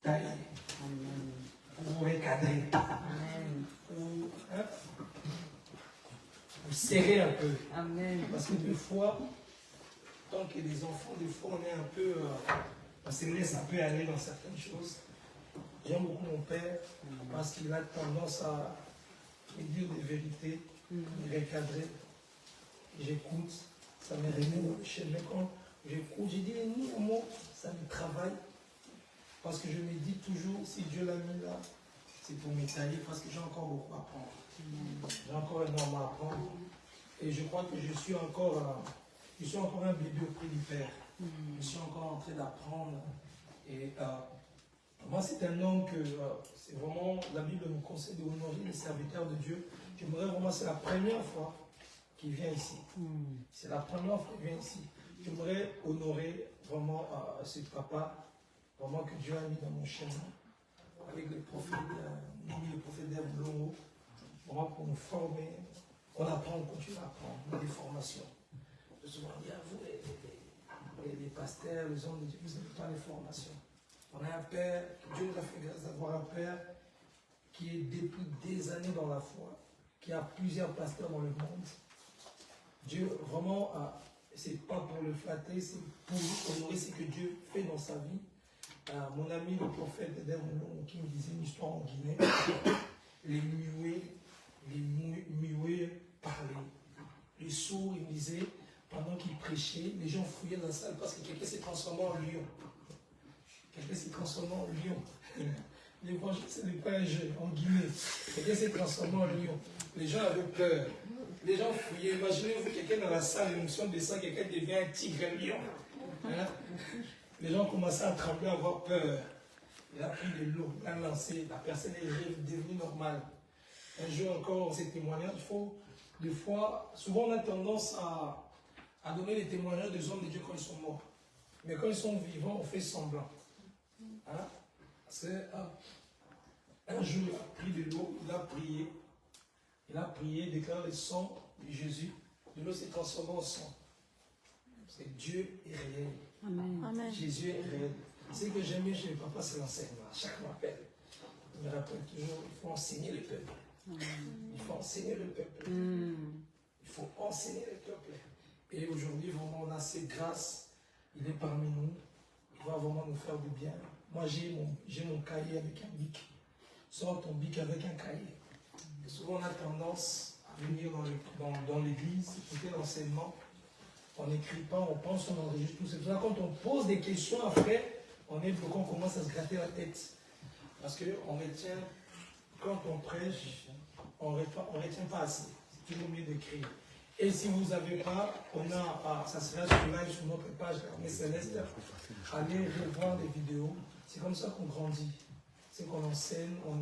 tailler, pour vous recadrer, vous serrer un peu. Amen. Parce que des fois, tant que des enfants, des fois on est un peu, on se laisse un peu aller dans certaines choses. J'aime beaucoup mon père parce qu'il a tendance à me dire des vérités, me recadrer. J'écoute, ça me remet dans le chemin. Quand j'écoute, je dis, ni un mot, ça me travaille. Parce que je me dis toujours, si Dieu l'a mis là, c'est pour m'étaler, parce que j'ai encore beaucoup à apprendre. J'ai encore énormément à apprendre. Et je crois que je suis encore un bébé auprès du Père. Je suis encore en train d'apprendre. Et moi, c'est un homme que c'est vraiment, la Bible nous conseille de honorer les serviteurs de Dieu. J'aimerais vraiment, c'est la première fois qu'il vient ici. C'est la première fois qu'il vient ici. J'aimerais honorer vraiment ce papa, vraiment que Dieu a mis dans mon chemin, avec le prophète, le prophète Longo, vraiment pour nous former. On apprend, on continue à apprendre, on a des formations. Je souvent dis à vous, les pasteurs, les hommes de Dieu, vous n'avez pas les formations. On a un père, Dieu nous a fait grâce d'avoir un père qui est depuis des années dans la foi, qui a plusieurs pasteurs dans le monde. Dieu, vraiment, c'est pas pour le flatter, c'est pour honorer ce que Dieu fait dans sa vie. Mon ami, le prophète Edem, qui me disait une histoire en Guinée, les muets parlaient. Les sourds, il me disait, pendant qu'il prêchait, les gens fouillaient dans la salle parce que quelqu'un s'est transformé en lion. Quelqu'un s'est transformé en lion. L'évangile, ce n'est pas un jeu. En Guinée, quelqu'un s'est transformé en lion. Les gens avaient peur. Les gens fouillaient. Imaginez-vous quelqu'un dans la salle, l'émotion descend, quelqu'un devient un tigre, un lion. Hein? Les gens commençaient à trembler, à avoir peur. Il a pris de l'eau, il a lancé, la personne est devenue normale. Un jour encore, ces témoignages, il faut, des fois, souvent on a tendance à donner les témoignages des hommes de Dieu quand ils sont morts. Mais quand ils sont vivants, on fait semblant. Hein? C'est un jour, il a pris de l'eau, il a prié, déclaré le sang de Jésus. De l'eau s'est transformée en sang. Parce que Dieu est réel. Amen. Jésus est réel. Ce que j'aime bien chez les papas, c'est l'enseignement. À chaque appel, il me rappelle toujours, il faut enseigner les peuples. Il faut enseigner le peuple. Il faut enseigner le peuple. Et aujourd'hui, vraiment, on a cette grâce. Il est parmi nous. Il va vraiment nous faire du bien. Moi, j'ai mon cahier avec un bic. Sors ton bic avec un cahier. Et souvent, on a tendance à venir dans l'église, écouter l'enseignement. On n'écrit pas, on pense, on enregistre tout. C'est pour ça que quand on pose des questions après, on est bloqué, on commence à se gratter la tête. Parce qu'on retient, quand on prêche, on ne retient pas assez. C'est toujours mieux d'écrire. Et si vous n'avez pas, ça sera sur live sur notre page, l'Armée Céleste. Allez revoir des vidéos. C'est comme ça qu'on grandit. C'est qu'on enseigne, on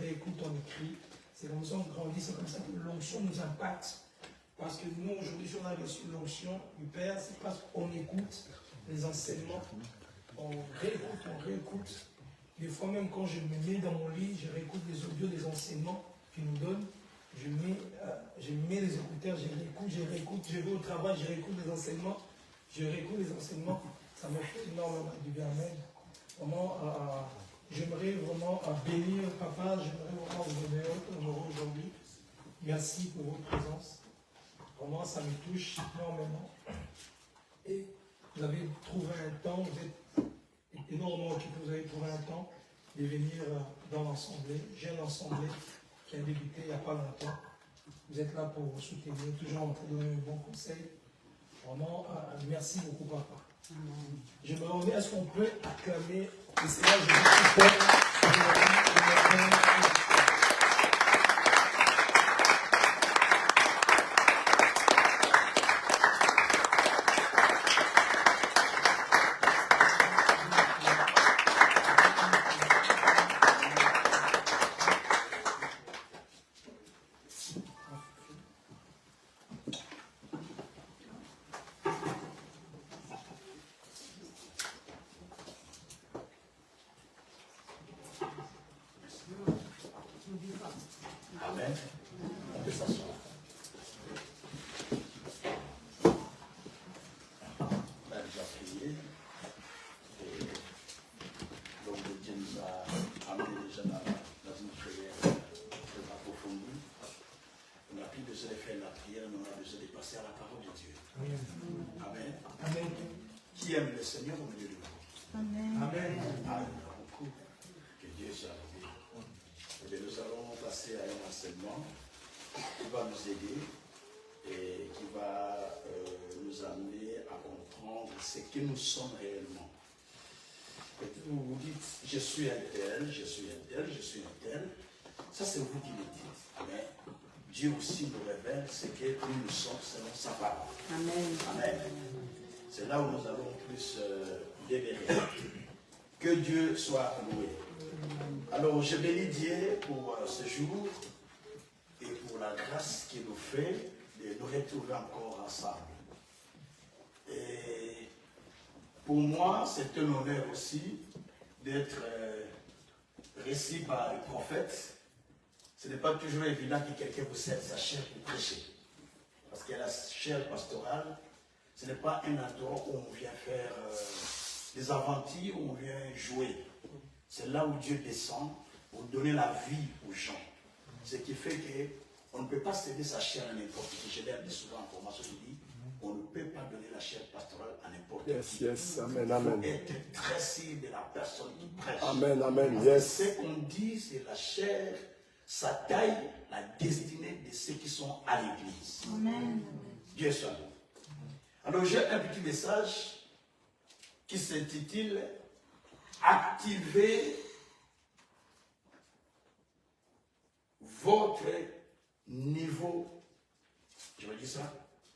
réécoute, on écrit. C'est comme ça qu'on grandit, c'est comme ça que l'onction nous impacte. Parce que nous, aujourd'hui, si on a reçu l'onction du Père, c'est parce qu'on écoute les enseignements. On réécoute. Des fois, même quand je me mets dans mon lit, je réécoute les audios des enseignements qu'ils nous donnent. Je mets les écouteurs, je réécoute. Je vais au travail, je réécoute les enseignements. Ça me fait énormément du bien. Vraiment, j'aimerais vraiment bénir papa, j'aimerais vraiment vous donner honorer aujourd'hui. Merci pour votre présence. Vraiment, ça me touche énormément. Et vous avez trouvé un temps, vous êtes énormément occupé, vous avez trouvé un temps de venir dans l'assemblée, jeune assemblée qui a débuté il n'y a pas longtemps. Vous êtes là pour vous soutenir, toujours pour donner un bon conseil. Vraiment, merci beaucoup, papa. Je me remets, est-ce qu'on peut acclamer le Seigneur Jésus-Christ? Amen. On peut s'asseoir. On a déjà prié. Et l'homme de Dieu dans une prière très approfondie. On n'a plus besoin de faire la prière, mais on a besoin de passer à la parole de Dieu. Amen. Amen. Qui aime le Seigneur au milieu de vous? Amen. Amen. Beaucoup. Que Dieu soit béni. Et bien, nous allons passer à un enseignement qui va nous aider et qui va nous amener à comprendre ce que nous sommes réellement. Et vous vous dites, je suis un tel, je suis un tel, je suis un tel. Ça, c'est vous qui le dites. Amen. Dieu aussi nous révèle ce que nous sommes selon sa parole. Amen. Amen. C'est là où nous allons plus dévérer. Que Dieu soit loué. Alors, je bénis Dieu pour ce jour et pour la grâce qu'il nous fait de nous retrouver encore ensemble. Et pour moi, c'est un honneur aussi d'être reçu par le prophète. Ce n'est pas toujours évident que quelqu'un vous cède sa chair pour prêcher. Parce que la chair pastorale, ce n'est pas un endroit où on vient faire des aventures, où on vient jouer. C'est là où Dieu descend pour donner la vie aux gens. Ce qui fait qu'on ne peut pas céder sa chair à n'importe qui. Je l'ai dit souvent en formation, je dis, on ne peut pas donner la chair pastorale à n'importe qui. Yes, amen, Il faut amen. être très sûr de la personne qui prêche. Amen, amen, yes. Ce qu'on dit, c'est la chair, ça taille la destinée de ceux qui sont à l'église. Amen. Dieu soit loué. Alors j'ai un petit message qui s'intitule « Activez votre niveau », je vais dire ça,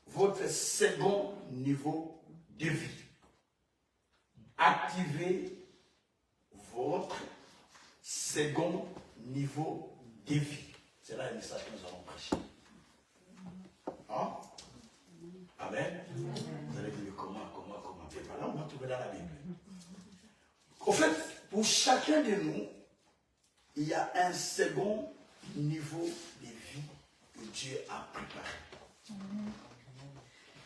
votre second niveau de vie. Activez votre second niveau de vie. C'est là le message que nous allons prêcher. Hein? Amen. Vous allez dire comment. Et par là, on va trouver dans la Bible. En fait, pour chacun de nous, il y a un second niveau de vie que Dieu a préparé.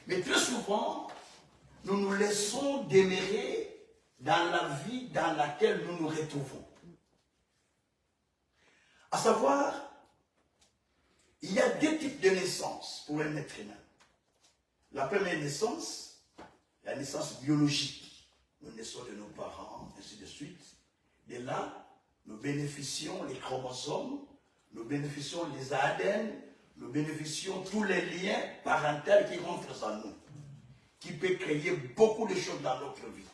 Mais très souvent, nous nous laissons demeurer dans la vie dans laquelle nous nous retrouvons. À savoir, il y a deux types de naissance pour un être humain. La première naissance, la naissance biologique. Nous naissons de nos parents, ainsi de suite. De là, nous bénéficions les chromosomes, nous bénéficions les ADN, nous bénéficions tous les liens parentaux qui rentrent en nous, qui peuvent créer beaucoup de choses dans notre vie.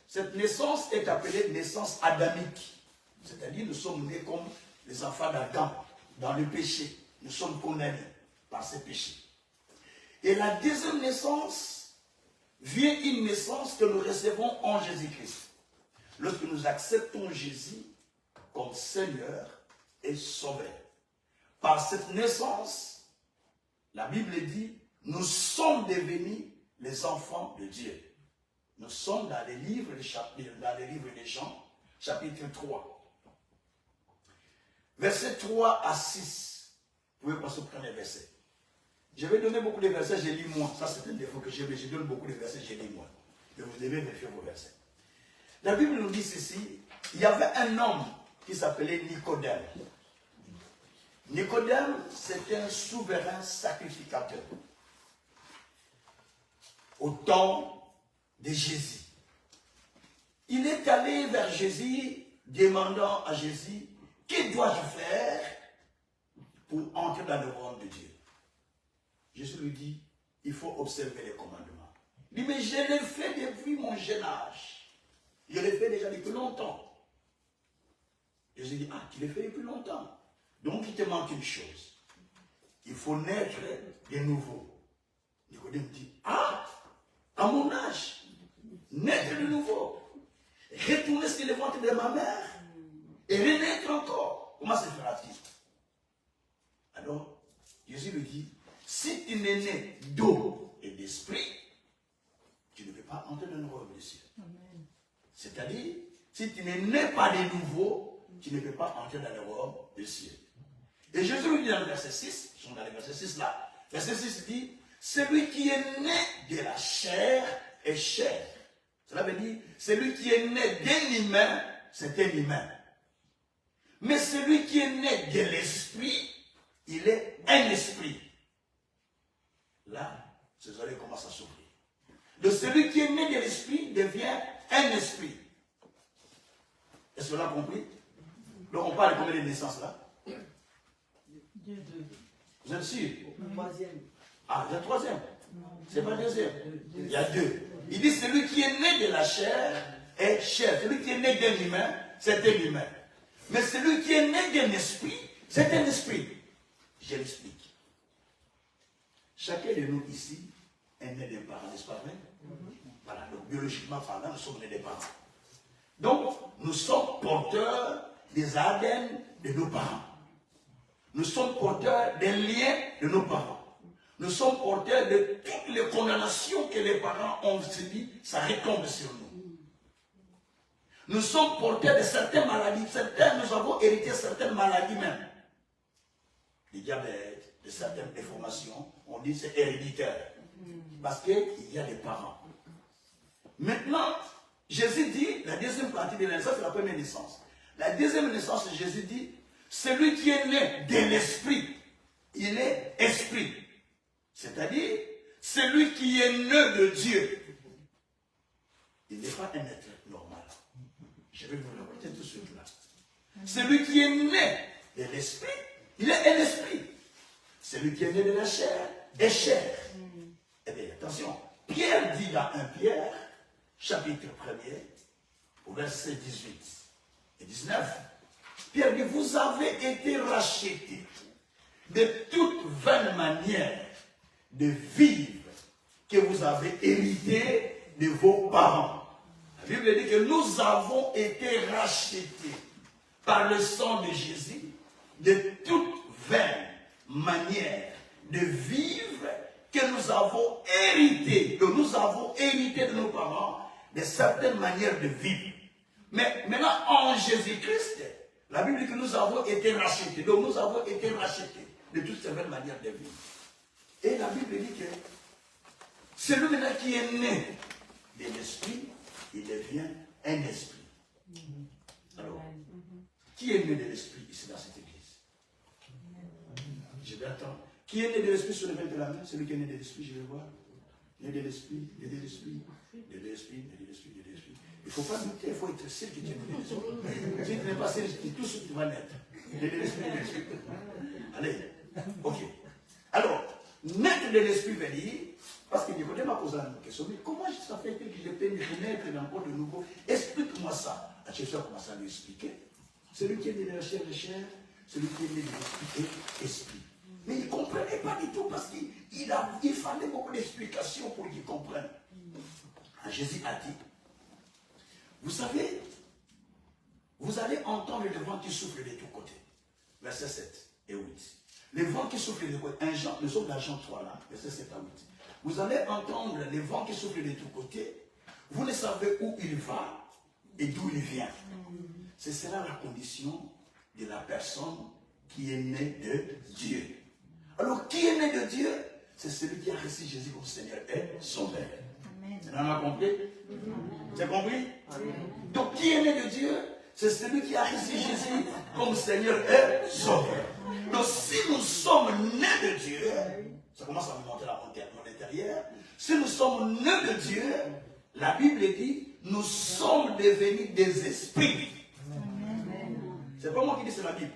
Cette naissance est appelée naissance adamique. C'est-à-dire nous sommes nés comme les enfants d'Adam, dans le péché. Nous sommes condamnés par ces péchés. Et la deuxième naissance vient une naissance que nous recevons en Jésus-Christ. Lorsque nous acceptons Jésus comme Seigneur et Sauveur. Par cette naissance, la Bible dit, nous sommes devenus les enfants de Dieu. Nous sommes dans les livres des Jean, chapitre 3. Versets 3 à 6. Vous pouvez passer au premier verset. Je vais donner beaucoup de versets, je lis moi. Ça, c'est un défaut que j'ai, mais je donne beaucoup de versets, je lis moi. Et vous devez vérifier vos versets. La Bible nous dit ceci, il y avait un homme qui s'appelait Nicodème. Nicodème, c'était un souverain sacrificateur. Au temps de Jésus. Il est allé vers Jésus, demandant à Jésus, que dois-je faire pour entrer dans le royaume de Dieu? Jésus lui dit, il faut observer les commandements. Il dit, mais je l'ai fait depuis mon jeune âge. Je l'ai fait déjà depuis longtemps. Jésus dit, ah, tu l'as fait depuis longtemps. Donc il te manque une chose. Il faut naître de nouveau. Nicodème dit, ah, à mon âge, naître de nouveau. Retourner sur le ventre de ma mère et renaître encore. Comment se fera-t-il? Alors, Jésus lui dit, si tu n'es né d'eau et d'esprit, tu ne peux pas entrer dans le royaume des cieux. C'est-à-dire, si tu n'es né pas de nouveau, tu ne peux pas entrer dans le royaume des cieux. Et Jésus lui dit dans le verset 6, ils sont dans le verset 6 là, verset 6 dit, celui qui est né de la chair est chair. Cela veut dire, celui qui est né d'un humain, c'est un humain. Mais celui qui est né de l'esprit, il est un esprit. Là, ces oreilles commencent à s'ouvrir. De celui qui est né de l'esprit devient un esprit. Est-ce que vous l'avez compris? Donc on parle de combien de naissances là? Vous êtes sûr? Troisième. Ah, il y a troisième. C'est pas deuxième. Il y a deux. Il dit celui qui est né de la chair est chair. Celui qui est né d'un humain, c'est un humain. Mais celui qui est né d'un esprit, c'est un esprit. Je l'explique. Chacun de nous ici est né d'un parent, n'est-ce pas vrai? Voilà, donc biologiquement parlant, nous sommes nés des parents. Donc, nous sommes porteurs des ADN de nos parents. Nous sommes porteurs des liens de nos parents. Nous sommes porteurs de toutes les condamnations que les parents ont subies, ça retombe sur nous. Nous sommes porteurs de certaines maladies. Nous avons hérité certaines maladies même. Le diabète, de certaines déformations, on dit c'est héréditaire. Parce qu'il y a des parents. Maintenant, Jésus dit, la deuxième partie de la naissance, c'est la première naissance. La deuxième naissance, Jésus dit, celui qui est né de l'esprit, il est esprit. C'est-à-dire, celui qui est né de Dieu, il n'est pas un être normal. Je vais vous le répéter tout de suite là. Celui qui est né de l'esprit, il est un esprit. Celui qui est né de la chair est chair. Eh bien, attention, Pierre dit dans 1 Pierre, chapitre 1er, au verset 18 et 19, Pierre dit, vous avez été rachetés de toute vaine manière de vivre que vous avez hérité de vos parents. La Bible dit que nous avons été rachetés par le sang de Jésus de toute vaine manière de vivre que nous avons hérité, de nos parents, de certaines manières de vivre. Mais maintenant, en Jésus-Christ, la Bible dit que nous avons été rachetés. Donc nous avons été rachetés de toutes ces vaines manières de vivre. Et la Bible dit que celui maintenant qui est né de l'esprit, il devient un esprit. Alors, qui est né de l'esprit ici dans cette église? Je vais attendre. Qui est né de l'esprit sur le lever de la main? Celui qui est né de l'esprit, je vais voir. Né de l'esprit, né de l'esprit, né de l'esprit, né de l'esprit, né de l'esprit. Il ne faut pas douter, il faut être sûr que tu es né de l'esprit. Si tu n'es pas sûr, tout ce que tu vas naître. Né de l'esprit, né de l'esprit. Allez, ok. Alors, naître de l'esprit veut dire, parce que Nicodème m'a posé une question, mais comment ça fait que je peux naître encore de nouveau? Explique-moi ça. Jésus a commencé à lui expliquer. Celui qui est né de la chair est chair, celui qui est né de l'esprit est esprit. Mais il ne comprenait pas du tout parce qu'il fallait beaucoup d'explications pour qu'il comprenne. Jésus a dit, vous savez, vous allez entendre le vent qui souffle de tous côtés. Versets 7 et 8. Le vent qui souffle de tous côtés. Nous sommes dans Jean 3 là, versets 7 à 8. Vous allez entendre le vent qui souffle de tous côtés. Vous ne savez où il va et d'où il vient. Ce sera la condition de la personne qui est née de Dieu. Alors, qui est né de Dieu? C'est celui qui a reçu Jésus comme Seigneur et Sauveur. On a compris? C'est compris? Amen. Donc, qui est né de Dieu? C'est celui qui a reçu Jésus comme Seigneur et Sauveur. Donc, si nous sommes nés de Dieu, ça commence à me monter à mon intérieur. Si nous sommes nés de Dieu, la Bible dit, nous sommes devenus des esprits. C'est pas moi qui dis, c'est la Bible.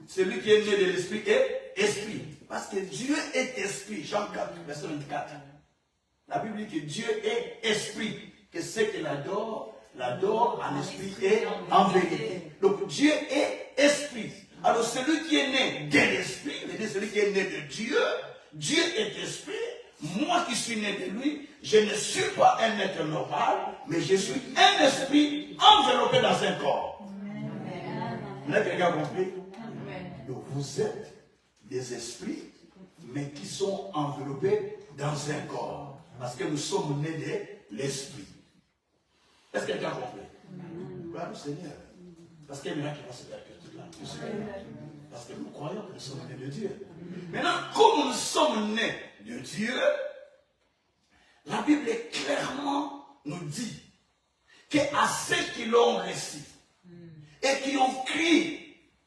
Celui qui est né de l'esprit est esprit. Parce que Dieu est esprit. Jean 4, verset 24. La Bible dit que Dieu est esprit. Que ceux qui l'adorent en esprit et en vérité. Donc Dieu est esprit. Alors celui qui est né de l'esprit, c'est-à-dire celui qui est né de Dieu, Dieu est esprit. Moi qui suis né de lui, je ne suis pas un être normal, mais je suis un esprit enveloppé dans un corps. Vous avez quelqu'un compris? Donc vous êtes des esprits, mais qui sont enveloppés dans un corps. Parce que nous sommes nés de l'esprit. Est-ce que quelqu'un a compris? Gloire au Seigneur. Parce qu'il y a un miracle qui va se faire tout là. Parce que nous croyons que nous sommes nés de Dieu. Maintenant, comme nous sommes nés de Dieu, la Bible clairement nous dit qu'à ceux qui l'ont reçu et qui ont crié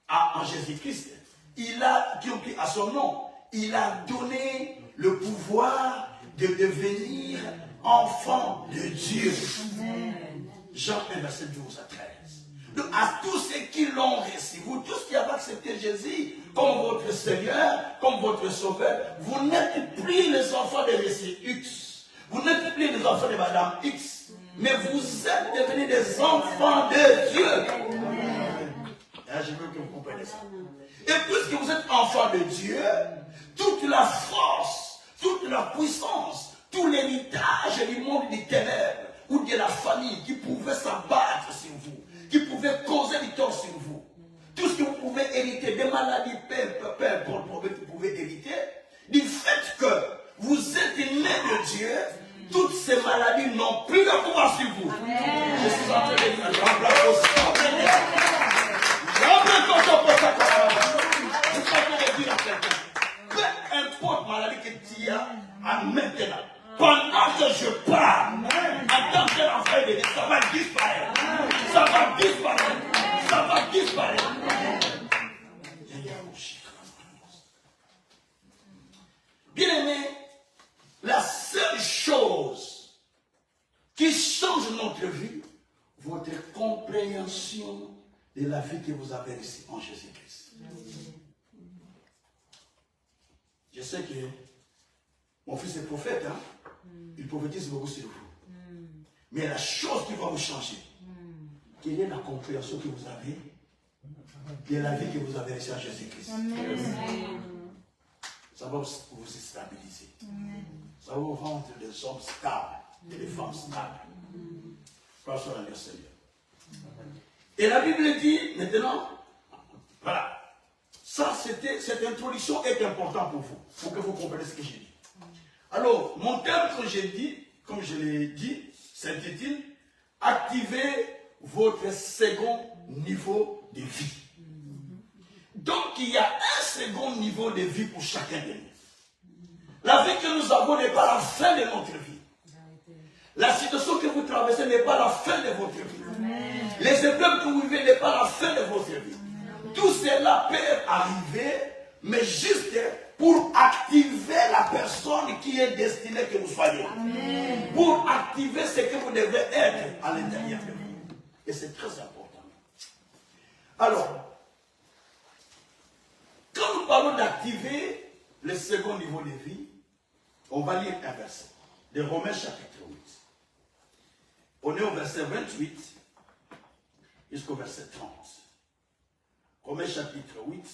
en Jésus-Christ, il a, qui ont pris à son nom, il a donné le pouvoir de devenir enfant de Dieu. Jean 1, verset 12 à 13. Donc, à tous ceux qui l'ont reçu, vous tous qui avez accepté Jésus comme votre Seigneur, comme votre Sauveur, vous n'êtes plus les enfants de Monsieur X. Vous n'êtes plus les enfants de Madame X. Mais vous êtes devenus des enfants de Dieu. Là, je veux que vous compreniez ça. Et puisque vous êtes enfants de Dieu, toute la force, toute la puissance, tout l'héritage du monde des ténèbres ou de la famille qui pouvait s'abattre sur vous, qui pouvait causer du tort sur vous, tout ce que vous pouvez hériter, des maladies, peu importe problème que vous pouvez hériter, du fait que vous êtes nés de Dieu, toutes ces maladies n'ont plus de pouvoir sur vous. Amen. Je suis en train de dire, je suis en train de dire à quelqu'un, peu importe maladie que tu as maintenant, pendant que je parle, en tant qu'enfant de Dieu, ça va disparaître. Ça va disparaître. Ça va disparaître. Bien aimé, la seule chose qui change notre vie, votre compréhension de la vie que vous avez ici en Jésus-Christ. Je sais que mon fils est prophète, hein? Il prophétise beaucoup sur vous. Mais la chose qui va vous changer, quelle est la compréhension que vous avez de la vie que vous avez ici en Jésus-Christ? Ça va vous stabiliser. Ça va vous rendre des hommes stables et des femmes stables. Grâce à notre Seigneur. Et la Bible dit maintenant, voilà, ça c'était, cette introduction est importante pour vous, pour que vous compreniez ce que j'ai dit. Alors, mon terme que j'ai dit, comme je l'ai dit, s'intitule « Activez votre second niveau de vie ». Donc, il y a un second niveau de vie pour chacun de nous. La vie que nous avons n'est pas la fin de notre vie. La situation que vous traversez n'est pas la fin de votre vie. Les épreuves que vous vivez n'est pas la fin de votre vie. Tout cela peut arriver, mais juste pour activer la personne qui est destinée que vous soyez. Amen. Pour activer ce que vous devez être à l'intérieur de vous. Et c'est très important. Alors, quand nous parlons d'activer le second niveau de vie, on va lire un verset de Romains chapitre 8. On est au verset 28 jusqu'au verset 30. Romains chapitre 8.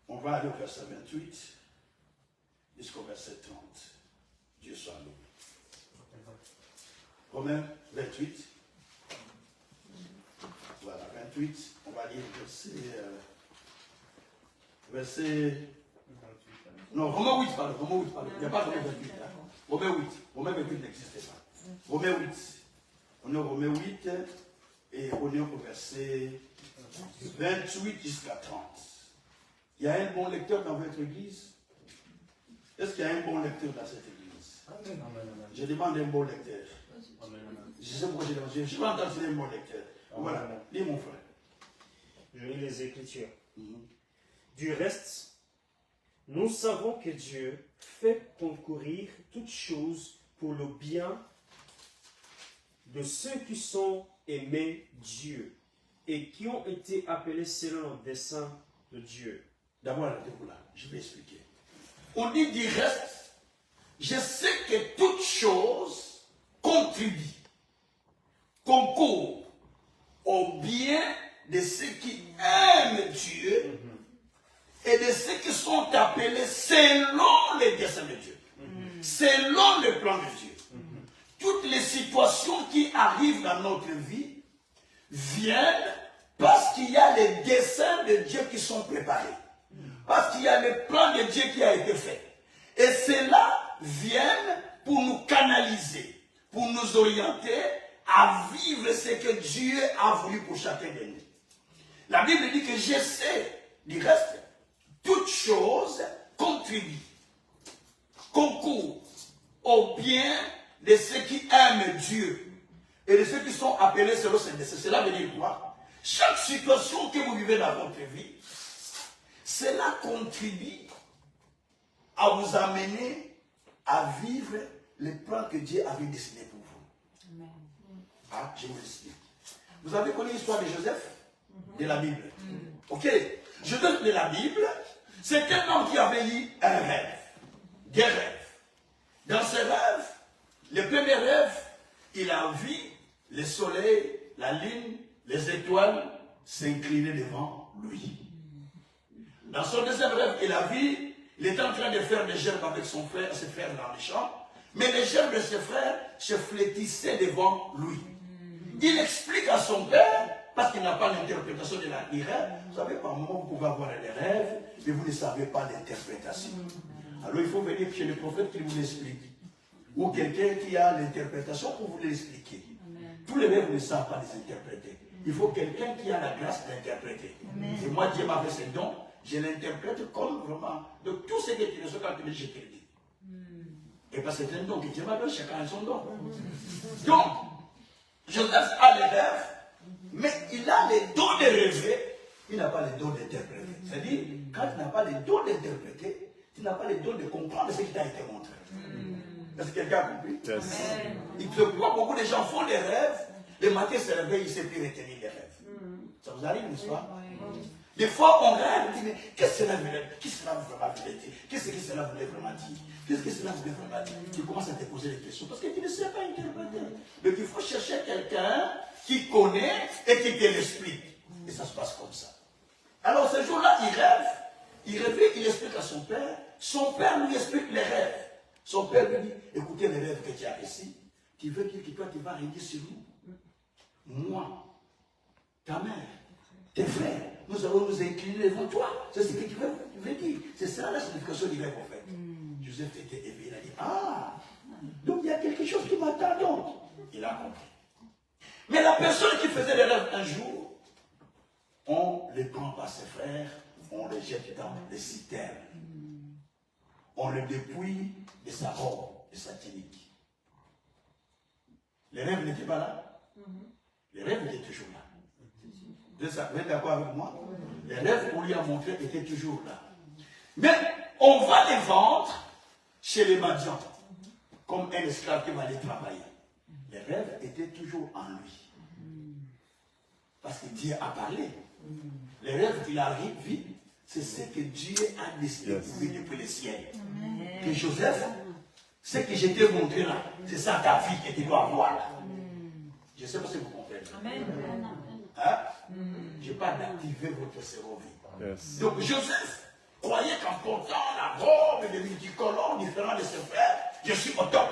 On va aller au verset 28 jusqu'au verset 30. Dieu soit loué. Romains 28. Voilà, 28. On va lire verset... Non, Romains 8, pardon. Romains 8, pardon. Il n'y a pas de Romains 28. Hein. Romains 8. Romains 28 n'existait pas. Romains 8. On est au Romains 8 et on est au verset 28 jusqu'à 30. Il y a un bon lecteur dans votre église? Est-ce qu'il y a un bon lecteur dans cette église? Amen. Je demande un bon lecteur. Amen. Je sais pourquoi je demande. Je vais entendre un bon lecteur. Amen. Voilà. Lis mon frère. Je lis les Écritures. Du reste, nous savons que Dieu fait concourir toutes choses pour le bien de ceux qui sont aimés Dieu et qui ont été appelés selon le dessein de Dieu. D'abord, je vais expliquer. On dit du reste, je sais que toute chose contribue, concourt au bien de ceux qui aiment Dieu et de ceux qui sont appelés selon les desseins de Dieu, selon le plan de Dieu. Toutes les situations qui arrivent dans notre vie viennent parce qu'il y a les desseins de Dieu qui sont préparés. Parce qu'il y a le plan de Dieu qui a été fait. Et cela vient pour nous canaliser, pour nous orienter à vivre ce que Dieu a voulu pour chacun de nous. La Bible dit que je sais, du reste, toute chose contribue, concourt au bien de ceux qui aiment Dieu et de ceux qui sont appelés selon ses desseins. Cela veut dire quoi? Chaque situation que vous vivez dans votre vie, cela contribue à vous amener à vivre les plans que Dieu avait dessinés pour vous. Amen. Ah, je vous explique. Vous avez connu l'histoire de Joseph de la Bible. Ok. Joseph de la Bible, c'est un homme qui avait eu un rêve. Des rêves. Dans ses rêves, le premier rêve, il a vu le soleil, la lune, les étoiles s'incliner devant lui. Dans son deuxième rêve, il a vu, il était en train de faire des gerbes avec son frère, ses frères dans les champs, mais les gerbes de ses frères se flétissaient devant lui. Il explique à son père, parce qu'il n'a pas l'interprétation de la rêve. Vous savez, par moment, vous pouvez avoir des rêves, mais vous ne savez pas l'interprétation. Alors il faut venir chez le prophète qui vous l'explique. Ou quelqu'un qui a l'interprétation pour vous l'expliquer. Tous les rêves ne savent pas les interpréter. Il faut quelqu'un qui a la grâce d'interpréter. Et moi, Dieu m'a fait ce don, je l'interprète comme vraiment. Donc tout ce que tu reçois quand tu dis, je te le dis. Et parce que c'est un don que Dieu m'a donné, chacun a son don. Donc, Joseph a les rêves, mais il a les dons de rêver, il n'a pas les dons d'interpréter. C'est-à-dire, quand tu n'as pas les dons d'interpréter, tu n'as pas les dons de comprendre ce qui t'a été montré. Est-ce que quelqu'un a compris? Yes. Il se voit, beaucoup de gens font des rêves, le matin se réveille, il ne sait plus retenir les rêves. Ça vous arrive, n'est-ce pas? Des fois, on rêve, on dit, mais qu'est-ce que cela voulait dire? Qu'est-ce que cela voulait dire? Qu'est-ce que cela voulait vraiment dire? Qu'est-ce que cela voulait vraiment dire? Tu commences à te poser des questions parce que tu ne sais pas interpréter. Donc il faut chercher quelqu'un qui connaît et qui te l'explique. Et ça se passe comme ça. Alors ce jour-là, il rêve, il explique à son père lui explique les rêves. Son père lui dit, écoutez les rêves que tu as ici, tu veux dire que toi tu vas régner sur nous? Moi, ta mère, tes frères, nous allons nous incliner devant toi. C'est ce que tu veux dire. C'est ça la signification du rêve en fait. Joseph était éveillé, il a dit, ah, donc il y a quelque chose qui m'attend donc. Il a compris. Mais la personne qui faisait les rêves un jour, on les prend par ses frères, on les jette dans les citernes. On le dépouille de sa robe, de sa tunique. Les rêves n'étaient pas là. Les rêves étaient toujours là. Vous êtes d'accord avec moi? Les rêves qu'on lui a montrés étaient toujours là. Mais on va les vendre chez les Madians, comme un esclave qui va aller travailler. Les rêves étaient toujours en lui. Parce que Dieu a parlé. Les rêves qu'il a vus, c'est ce que Dieu a décidé pour lui depuis le ciel. Que Joseph, ce que je t'ai montré là, c'est ça ta vie que tu dois avoir là. Je ne sais pas si vous comprenez. Hein? Je parle d'activer votre cerveau. Yes. Donc Joseph croyait qu'en portant la robe de multicolores différents de ses frères, je suis au top.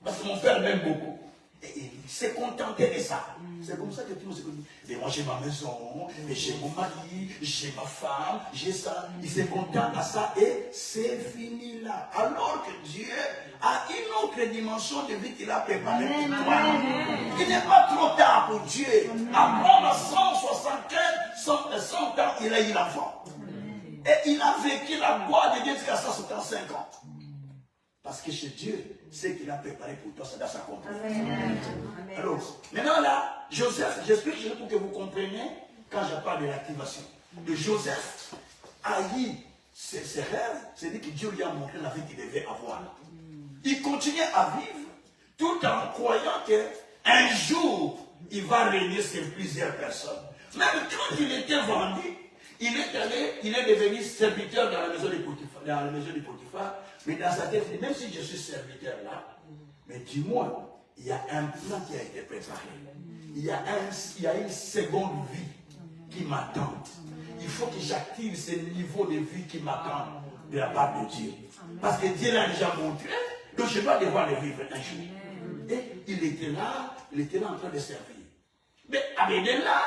Parce que mon père m'aime beaucoup. Et il s'est contenté de ça. C'est comme ça que tout le monde s'est connu. Mais moi j'ai ma maison, j'ai mon mari, j'ai ma femme, j'ai ça. Il s'est contenté à ça et c'est fini là. Alors que Dieu a une autre dimension de vie qu'il a préparée pour toi. Il n'est pas trop tard pour Dieu. Après 100 ans, il a eu l'enfant. Et il a vécu la gloire de Dieu jusqu'à 165 ans. Parce que chez Dieu, ce qu'il a préparé pour toi, ça doit s'accomplir. Alors, maintenant là, Joseph, j'explique pour que vous compreniez quand je parle de l'activation. De Joseph a eu ses rêves, c'est-à-dire que Dieu lui a montré la vie qu'il devait avoir. Il continuait à vivre tout en croyant qu'un jour, il va régner sur plusieurs personnes. Même quand il était vendu, il est devenu serviteur dans la maison de Potiphar, mais dans sa tête, même si je suis serviteur là, mais dis-moi, il y a un plan qui a été préparé. Il y a une seconde vie qui m'attend. Il faut que j'active ce niveau de vie qui m'attend de la part de Dieu. Parce que Dieu l'a déjà montré, donc je dois devoir le vivre un jour. Et il était là en train de servir. Mais Abédéla,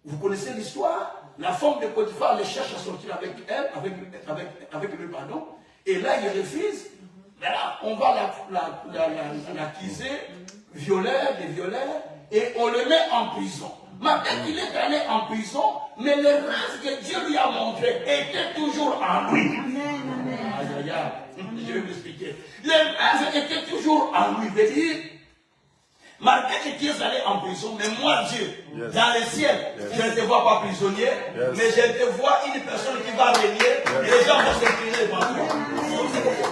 vous connaissez l'histoire, la femme de Potiphar le cherche à sortir avec elle, avec lui, pardon, et là il refuse. Mais là, on va l'accuser, violeur, et on le met en prison. Maintenant qu'il est allé en prison, mais le rêve que Dieu lui a montré était toujours en lui. Aïe, aïe, aïe. Je vais vous expliquer. Le rêve était toujours en lui. malgré que tu es allé en prison, mais moi, Dieu, dans le ciel, je ne te vois pas prisonnier, mais je te vois une personne qui va régner, et les gens vont s'incliner devant toi.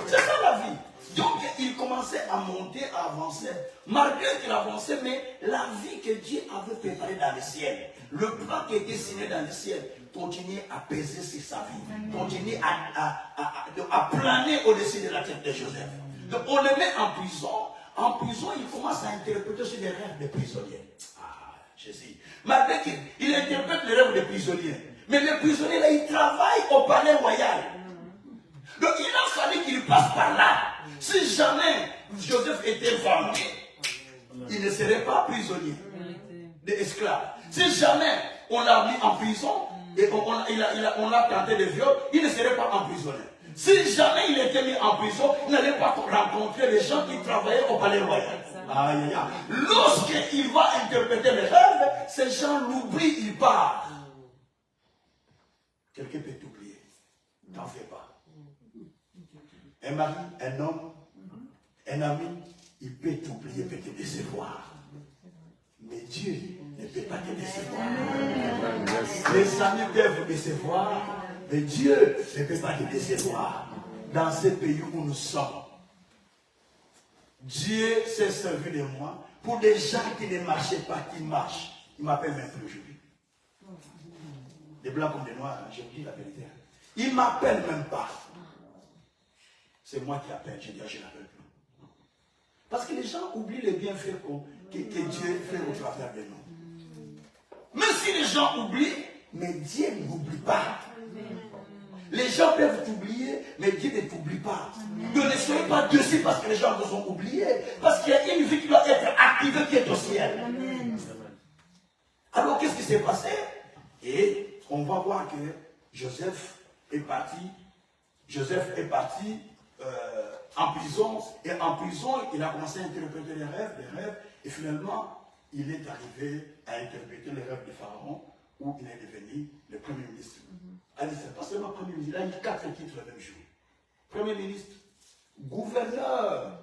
C'est ça la vie. Donc, il commençait à monter, à avancer, malgré qu'il avançait, mais la vie que Dieu avait préparée dans le ciel, le plan qui était signé dans le ciel, continuait à peser sur sa vie, continuait à planer au-dessus de la tête de Joseph. Donc, on le met en prison. En prison, il commence à interpréter sur les rêves des prisonniers. Ah, Jésus. Malgré qu'il interprète les rêves des prisonniers, mais les prisonniers, là, ils travaillent au palais royal. Donc, il a fallu qu'il passe par là. Si jamais Joseph était vendu, il ne serait pas prisonnier d'esclave. Si jamais on l'a mis en prison et on l'a tenté de viol, il ne serait pas emprisonné. Si jamais il était mis en prison, il n'allait pas rencontrer les gens qui travaillaient au palais royal. Lorsqu'il va interpréter les rêves, ces gens l'oublient, il part. Quelqu'un peut t'oublier. T'en fais pas. Un mari, un homme, un ami, il peut t'oublier, peut te décevoir. Mais Dieu ne peut pas te décevoir. Les amis peuvent vous décevoir, mais Dieu ne peut pas te décevoir. Dans ce pays où nous sommes, Dieu s'est servi de moi pour des gens qui ne marchaient pas, qui marchent. Il m'appelle même plus aujourd'hui. Des blancs comme des noirs, je vous dis la vérité. Il ne m'appelle même pas. C'est moi qui appelle, je dis, je n'appelle plus. Parce que les gens oublient les bienfaits que Dieu fait au travers de nous. Même si les gens oublient, mais Dieu n'oublie pas. Les gens peuvent t'oublier, mais Dieu ne t'oublie pas. Ne soyez pas dessus parce que les gens vous ont oublié. Parce qu'il y a une vie qui doit être activée qui est au ciel. Alors qu'est-ce qui s'est passé? Et on va voir que Joseph est parti. Joseph est parti en prison. Et en prison, il a commencé à interpréter les rêves. Et finalement, il est arrivé à interpréter les rêves de Pharaon, où il est devenu le premier ministre. Allez, c'est pas seulement premier ministre, il a eu 4 titres le même jour. Premier ministre, gouverneur,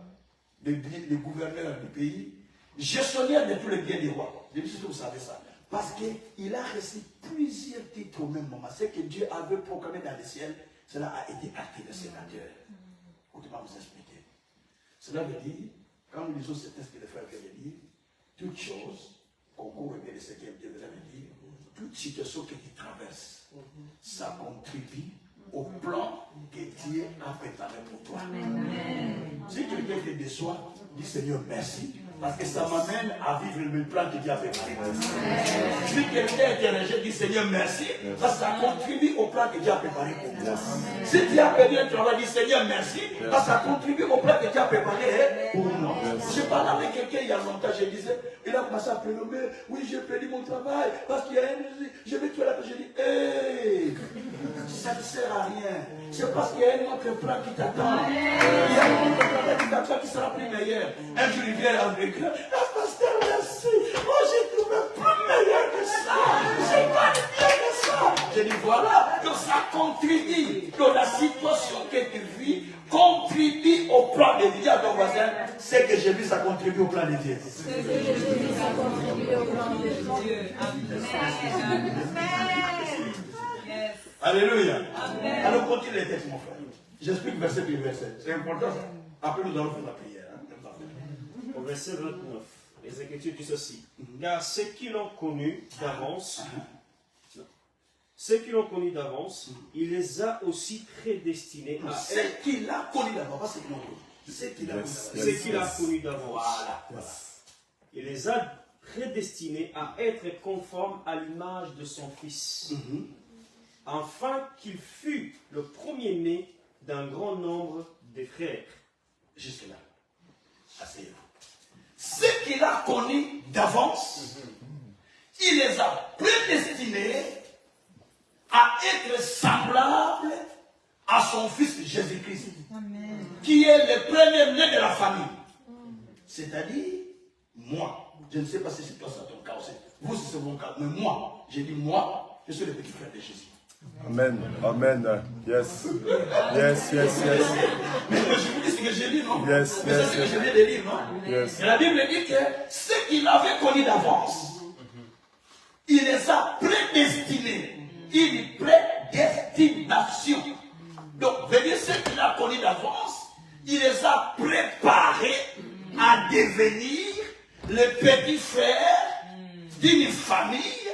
le gouverneur du pays, gestionnaire de tous les biens du roi. Je ne sais pas si vous savez ça. Parce qu'il a reçu plusieurs titres au même moment. Ce que Dieu avait proclamé dans le ciel, cela a été activé sur la terre. Écoutez-moi vous expliquer. Cela veut dire, quand nous lisons ce texte que le frère vient de dire, toute chose, concourt bien de ce qu'il devrait dire, toute situation que tu traverses, ça contribue au plan que Dieu a préparé pour toi. Si quelqu'un te déçoit, dis Seigneur merci, parce que ça m'amène à vivre le même plan que Dieu a préparé pour toi. Si quelqu'un te rejette, dis Seigneur merci, parce que ça contribue au plan que Dieu a préparé pour toi. Si tu as perdu un travail, dis Seigneur merci, parce que ça contribue au plan que Dieu a préparé pour moi. Je parlais avec quelqu'un il y a longtemps, je disais, il a commencé à prénommer, oui j'ai perdu mon travail, parce qu'il y a un, je vais tuer la personne. Je dis, hé, ça ne sert à rien. C'est parce qu'il y a un autre plan qui t'attend. Il y a un autre plan qui t'attend qui sera plus meilleur. Un jour il vient avec eux. Ah, pasteur, merci. Oh, j'ai trouvé plus meilleur que ça. J'ai pas bien que ça. Je dis, voilà, que ça contribue. Que la situation que tu vis contribue au plan de Dieu à ton voisin. C'est que j'ai vu, ça contribue au plan de Dieu. C'est que j'ai vu, ça contribue au plan de Dieu. Alléluia. Amen. Alors continue les textes, mon frère. J'explique verset par verset. C'est important ça. Après nous allons faire la prière. Au verset 29, les Écritures disent ceci. Car ceux qui l'ont connu d'avance, il les a aussi prédestinés à ceux qu'il a connu d'avance, pas ceux qui l'ont connu. Ceux qu'il a connu d'avance. Voilà. Il les a prédestinés à être conformes à l'image de son Fils. Afin qu'il fût le premier-né d'un grand nombre de frères. Jusque là. Asseyez-vous. Ce qu'il a connu d'avance, il les a prédestinés à être semblables à son Fils Jésus-Christ, qui est le premier-né de la famille. C'est-à-dire, moi, je ne sais pas si c'est toi, c'est ton cas aussi. Vous, c'est mon cas. Mais moi, j'ai dit moi, je suis le petit frère de Jésus. Amen. Amen. Yes. Yes, yes, yes. Mais je vous dis ce que j'ai lu, non? Yes, Mais yes, c'est ce que yes. je viens de lire, non? Yes. Et la Bible dit que ceux qu'il avait connus d'avance, il les a prédestinés. Une prédestination. Donc, veut dire ceux qu'il a connus d'avance, il les a préparés à devenir le petit frère d'une famille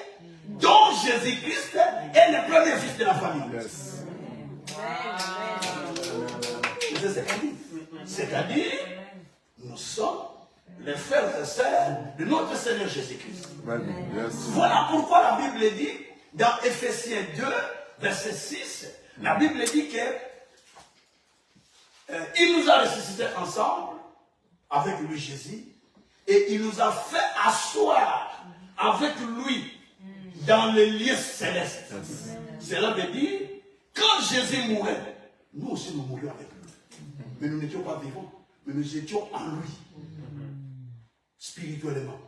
dont Jésus-Christ est le premier fils de la famille. Yes. C'est ce qu'il dit. C'est-à-dire, nous sommes les frères et sœurs de notre Seigneur Jésus-Christ. Amen. Yes. Voilà pourquoi la Bible dit, dans Ephésiens 2, verset 6, la Bible dit que il nous a ressuscités ensemble avec lui Jésus et il nous a fait asseoir avec lui dans les lieux célestes. Cela veut dire, quand Jésus mourait, nous aussi nous mourions avec lui. Mais nous n'étions pas vivants, mais nous étions en lui, spirituellement.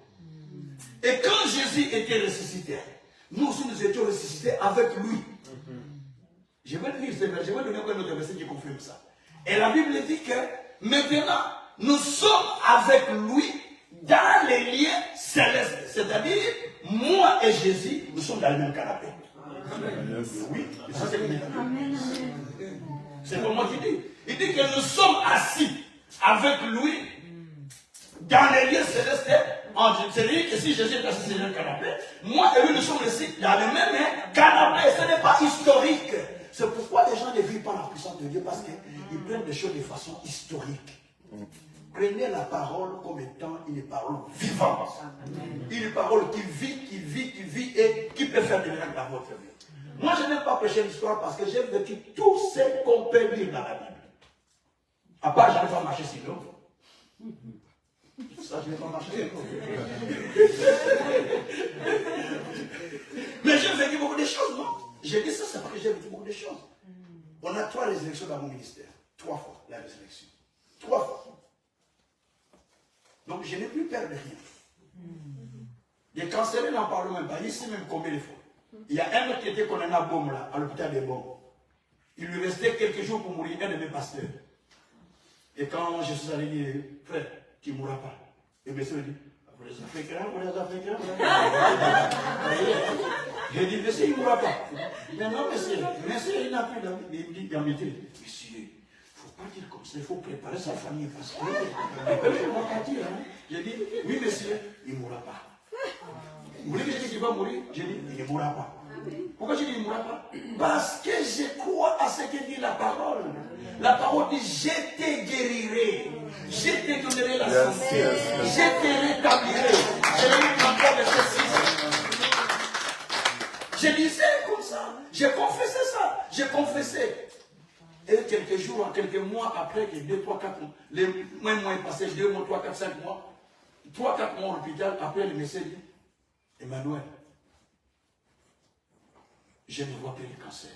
Et quand Jésus était ressuscité, nous aussi nous étions ressuscités avec lui. Je vais lire ce verset, je vais donner un autre verset qui confirme ça. Et la Bible dit que maintenant, nous sommes avec lui dans les lieux célestes. C'est-à-dire, moi et Jésus, nous sommes dans le même canapé. Yes. Oui, et ça c'est le c'est comme moi qui dis. Il dit que nous sommes assis avec lui dans les lieux célestes. C'est-à-dire que si Jésus est assis sur le canapé, moi et lui nous sommes assis dans le même canapé. Ce n'est pas historique. C'est pourquoi les gens ne vivent pas la puissance de Dieu, parce qu'ils prennent des choses de façon historique. Prenez la parole comme étant une parole vivante. Une parole qui vit et qui peut faire des miracles dans votre vie. Moi, je n'aime pas prêcher l'histoire parce que j'ai vécu tout ce qu'on peut lire dans la Bible. À part, je n'ai pas marché sur l'eau. Ça, je n'ai pas marché sur l'eau. Mais j'ai vécu beaucoup de choses, non? J'ai dit ça, c'est parce que j'ai vécu beaucoup de choses. On a 3 résurrections dans mon ministère. 3 fois la résurrection. 3 fois. Donc je n'ai plus peur de rien. Les cancérés n'en parlent même pas. Ici même combien de fois. Il y a un autre qui était condamné à Baume là, à l'hôpital de Baume. Il lui restait quelques jours pour mourir, un de mes pasteurs. Et quand je suis allé dire, frère, tu ne mourras pas. Et monsieur me dit, vous les Africains, vous les Africains. J'ai dit, monsieur, il ne mourra pas. Mais non, monsieur, il n'a plus d'amis. Il me dit, monsieur, il ne faut pas dire comme ça, il faut préparer sa famille parce que il va partir. Hein. J'ai dit, oui, monsieur, il ne mourra pas. Vous voulez que je dise qu'il va mourir? J'ai dit, il ne mourra pas. Pourquoi je dis qu'il ne mourra pas? Parce que je crois à ce que dit la parole. La parole dit, je te guérirai, je te donnerai la santé, je te rétablirai. Jérémie 33, verset 6. Je disais comme ça, j'ai confessé ça, j'ai confessé. Et quelques jours, quelques mois après, que 2, 3, 4 mois, les mois est passé, 2 mois, 3, 4, 5 mois, 3, 4 mois à l'hôpital, après le médecin dit, Emmanuel, je ne vois plus le cancer.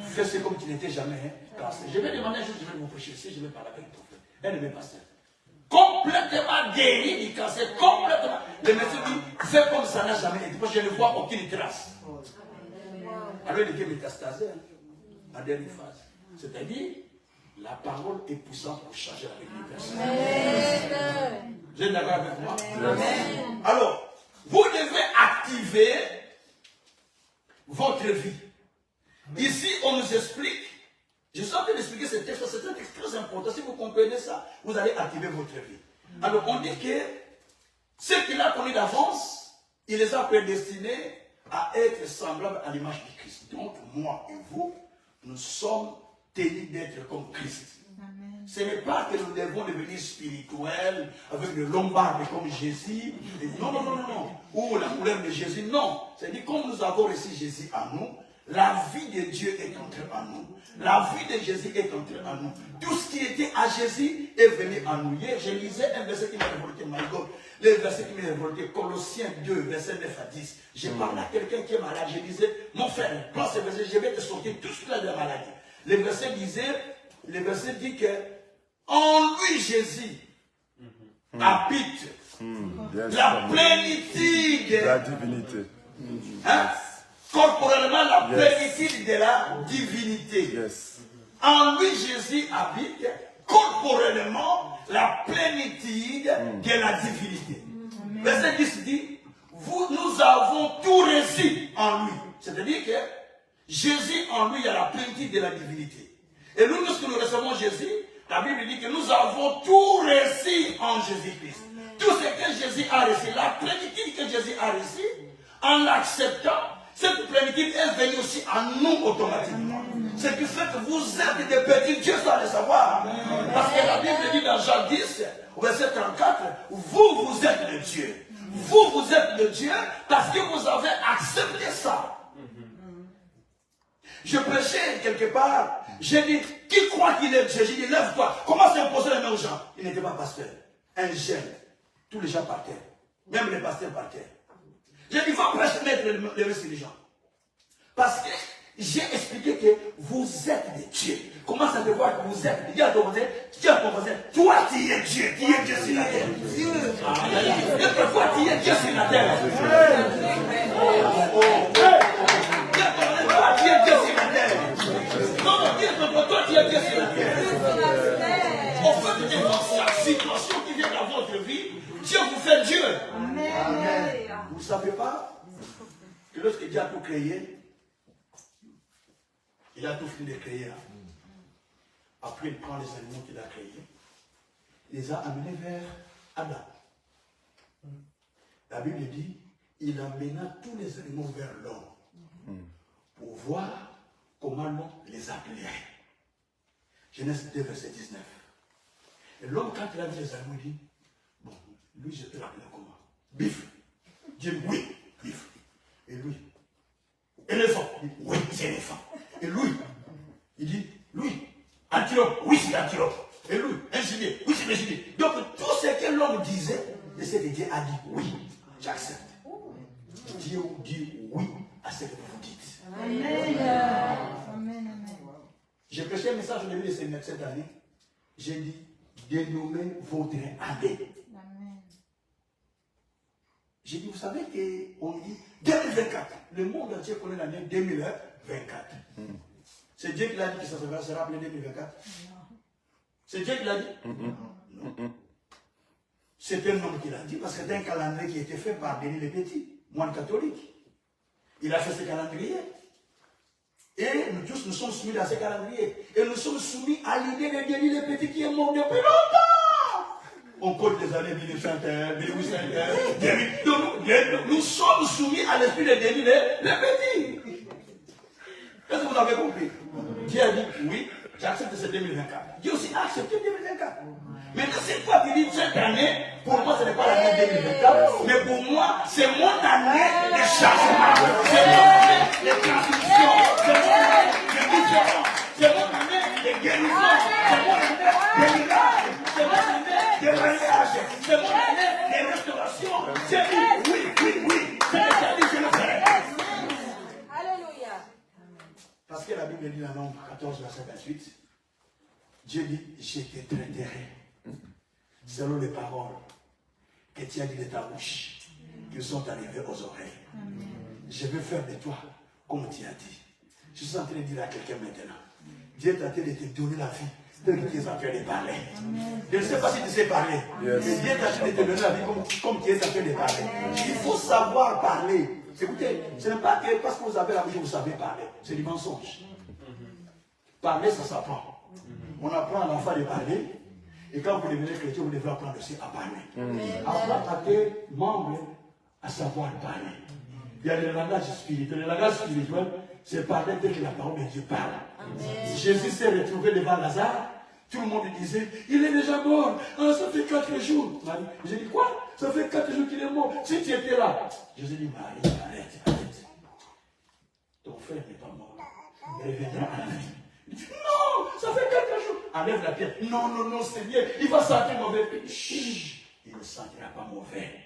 Fais-le comme tu n'étais jamais cancer. Je vais demander un jour, je vais vous prêcher ici, je vais parler avec le prophète. Elle ne me passe complètement guéri du cancer, complètement. Le médecin dit, fais comme ça n'a jamais été, parce que je ne vois aucune trace. Alors il était métastasé, en dernière phase. C'est-à-dire, la parole est puissante pour changer la vie d'une personne. Vous êtes d'accord avec moi? Amen. Alors, vous devez activer votre vie. Ici, on nous explique, je suis en train d'expliquer ce texte, c'est un texte très important. Si vous comprenez ça, vous allez activer votre vie. Alors, on dit que ceux qu'il a connus d'avance, il les a prédestinés à être semblables à l'image du Christ. Donc, moi et vous, nous sommes tenus d'être comme Christ. Amen. Ce n'est pas que nous devons devenir spirituels avec le lombard comme Jésus. Non, non, non, non. Ou la couleur de Jésus. Non. C'est-à-dire, comme nous avons reçu Jésus en nous, la vie de Dieu est entrée en nous. La vie de Jésus est entrée en nous. Tout ce qui était à Jésus est venu en nous. Hier, je lisais un verset qui m'a révolté, my God. Le verset qui m'a révolté, Colossiens 2, verset 9 à 10. Je parlais à quelqu'un qui est malade. Je disais, mon frère, prends ce verset, je vais te sortir tout ce de la maladie. Le verset dit que en lui, Jésus habite la plénitude. La divinité. Hein? corporellement la Yes. plénitude de la divinité. Yes. En lui, Jésus habite corporellement la plénitude de la divinité. Verset 10 dit, nous avons tout reçu en lui. C'est-à-dire que Jésus, en lui, il y a la plénitude de la divinité. Et nous, lorsque nous recevons Jésus, la Bible dit que nous avons tout reçu en Jésus-Christ. Tout ce que Jésus a reçu, la plénitude que Jésus a reçue, en l'acceptant, cette plénitude est venue aussi à nous automatiquement. Ce qui fait que vous êtes des petits dieux sans le savoir. Parce que la Bible dit dans Jean 10, verset 34, vous êtes le Dieu. Vous êtes le Dieu parce que vous avez accepté ça. Je prêchais quelque part, j'ai dit, qui croit qu'il est Dieu? J'ai dit, lève-toi. Comment s'imposer les mains aux gens? Il n'était pas pasteur. Un jeune. Tous les gens par terre. Même les pasteurs par terre. J'ai dit, va prêcher, mettre les mains sur les gens. Parce que j'ai expliqué que vous êtes des dieux. Comment ça te voit que vous êtes? Dis à ton voisin, toi tu es Dieu sur la terre. Dieu. Toi tu es Dieu sur la terre. Toi tu es Dieu sur la terre. Non, toi tu es Dieu sur la terre. Au fait de chaque situation qui vient dans votre vie, Dieu vous fait Dieu. Amen. Vous ne savez pas que lorsque Dieu a tout créé, il a tout fini de créer. Après, il prend les animaux qu'il a créés, il les a amenés vers Adam. La Bible dit, il amena tous les animaux vers l'homme pour voir comment l'homme les appelait. Genèse 2, verset 19. Et l'homme, quand il a vu les animaux, il dit, bon, lui, je peux l'appeler comment? Bif. Dieu dit, oui, bif. Et lui, éléphant. Il dit, oui, c'est éléphant. Et lui, il dit, lui, antilope, oui, c'est antilope. Et lui, un gibier, oui, c'est un gibier. Donc, tout ce que l'homme disait, c'est que Dieu a dit, oui, j'accepte. Dieu dit oui à ce que vous dites. Amen. Amen. J'ai prêché un message au début de cette année. J'ai dit, dénommez votre année. J'ai dit, vous savez qu'on dit 2024. Le monde entier connaît l'année 2024. C'est Dieu qui l'a dit que ça sera appelé 2024. C'est Dieu qui l'a dit. Non. C'est un homme qui l'a dit parce que c'est un calendrier qui a été fait par Denis le Petit, moine catholique. Il a fait ce calendrier. Et nous tous, nous sommes soumis à ce calendrier. Et nous sommes soumis à l'idée de Denis le Petit qui est mort depuis longtemps. On compte les années 1901, 1801, 2000. Nous sommes soumis à l'esprit de Denis le Petit. Est-ce que vous avez compris? Dieu a dit oui, j'accepte ce 2024. Dieu aussi a accepté 2024. Maintenant, c'est toi qui dis cette année, pour moi, ce n'est pas l'année 2024, mais pour moi, c'est mon année de changement. C'est mon année de transmission. C'est mon année de différence. C'est mon année de guérison. C'est mon année de miracle. C'est mon année de mariage. C'est mon année de restauration. J'ai dit oui. C'est ce qu'il a dit, je le ferai. Alléluia. Parce que la Bible dit dans Nombre 14, verset 28, Dieu dit, je te traiterai selon les paroles que tu as dit de ta bouche, qui sont arrivées aux oreilles. Amen. Je vais faire de toi comme tu as dit. Je suis en train de dire à quelqu'un maintenant, Dieu est en train de te donner la vie tel que tu es en train de parler. Amen. Je ne sais pas si tu sais parler, mais Dieu est en train de te donner la vie comme tu es en train de parler. Il faut savoir parler. Écoutez, ce n'est pas que parce que vous avez la bouche, vous savez parler. C'est du mensonge. Parler, ça s'apprend. On apprend à l'enfant de parler. Et quand vous devenez chrétien, vous devez apprendre aussi à parler. Apprendre à tes membres à savoir parler. Il y a le langage spirituel. Le langage spirituel, c'est parler tel que la parole de Dieu parle. Amen. Jésus s'est retrouvé devant Lazare. Tout le monde disait, il est déjà mort. Ah, ça fait 4 jours. J'ai dit, quoi? Ça fait 4 jours qu'il est mort. Si tu étais là. Jésus dit, Marie, arrête. Ton frère n'est pas mort. Il reviendra à la vie. Il dit, non, ça fait 4 jours. Enlève la pierre. Non, Seigneur, il va sentir mauvais. Chut, il ne sentira pas mauvais.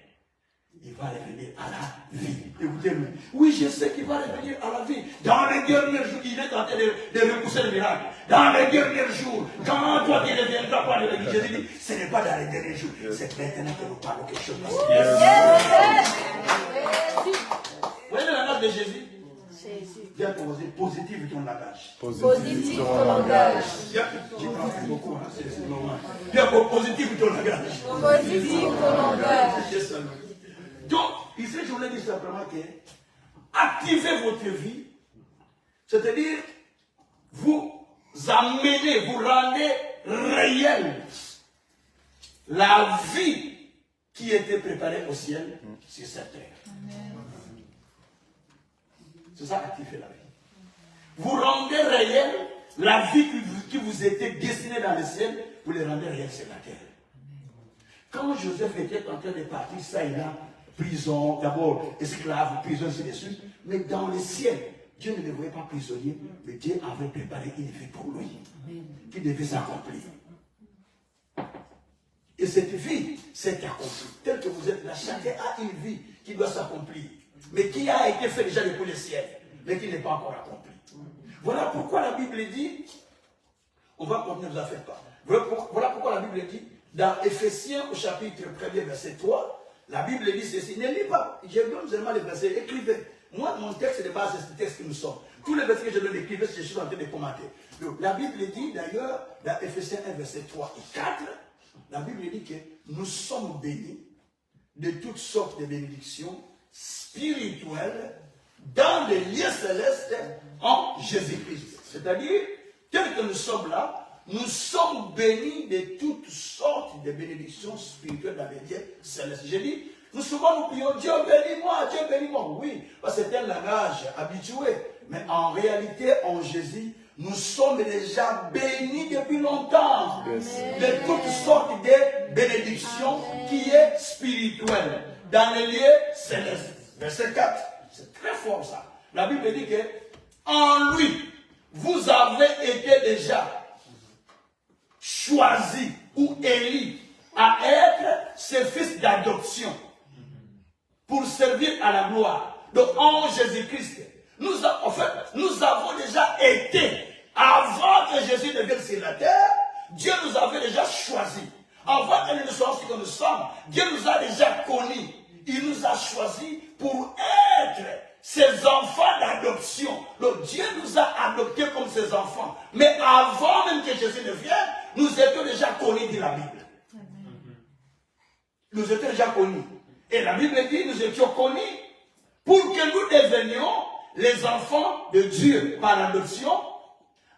Il va revenir à la vie. Écoutez-le. Oui, je sais qu'il va revenir à la vie. Dans les derniers jours, il est en train de repousser le miracle. Dans les derniers jours, quand toi tu reviendras par l'église, Jésus dit, ce n'est pas dans les derniers jours. C'est maintenant que nous parlons quelque chose. Vous voyez le langage de Jésus? Viens poser positif ton langage. Positif ton langage. J'ai pas fait beaucoup, hein, c'est normal. Viens positif ton langage. Positif ton langage. Donc, ici, je voulais dire simplement que activez votre vie, c'est-à-dire vous amenez, vous rendez réel la vie qui était préparée au ciel sur cette terre. C'est ça, activer la vie. Vous rendez réel la vie qui vous était destinée dans le ciel, vous les rendez réel sur la terre. Quand Joseph était en train de partir, ça et là, prison, d'abord esclave, prison, ainsi de suite, mais dans le ciel, Dieu ne le voyait pas prisonnier, mais Dieu avait préparé une vie pour lui, qui devait s'accomplir. Et cette vie s'est accomplie. Tel que vous êtes là, chacun a une vie qui doit s'accomplir, mais qui a été fait déjà depuis le ciel, mais qui n'est pas encore accomplie. Voilà pourquoi la Bible dit, on va continuer, ne vous en faites pas. Voilà pourquoi la Bible dit, dans Éphésiens au chapitre 1er, verset 3, la Bible dit ceci. Ne lis pas, je donne seulement les versets, écrivez. Moi, mon texte de base, c'est ce texte que nous sommes. Tous les versets que je donne, écrivez, je suis en train de commenter. Donc, la Bible dit d'ailleurs, dans Éphésiens 1, verset 3 et 4, la Bible dit que nous sommes bénis de toutes sortes de bénédictions spirituelles dans les lieux célestes en Jésus-Christ. C'est-à-dire, tel que nous sommes là, nous sommes bénis de toutes sortes de bénédictions spirituelles dans les lieux célestes. J'ai dit, nous souvent nous prions, Dieu bénis-moi, oui, parce que c'est un langage habitué. Mais en réalité, en Jésus, nous sommes déjà bénis depuis longtemps de toutes sortes de bénédictions qui est spirituelle dans les lieux célestes. Verset 4, c'est très fort ça. La Bible dit que en lui, vous avez été déjà choisis ou élus à être ses fils d'adoption pour servir à la gloire. Donc en Jésus-Christ, nous avons déjà été, avant que Jésus ne vienne sur la terre, Dieu nous avait déjà choisis. Avant que nous ne soyons ce que nous sommes, Dieu nous a déjà connus. Il nous a choisis pour être ses enfants d'adoption. Donc Dieu nous a adoptés comme ses enfants. Mais avant même que Jésus ne vienne, nous étions déjà connus de la Bible. Nous étions déjà connus. Et la Bible dit, nous étions connus pour que nous devenions les enfants de Dieu par l'adoption,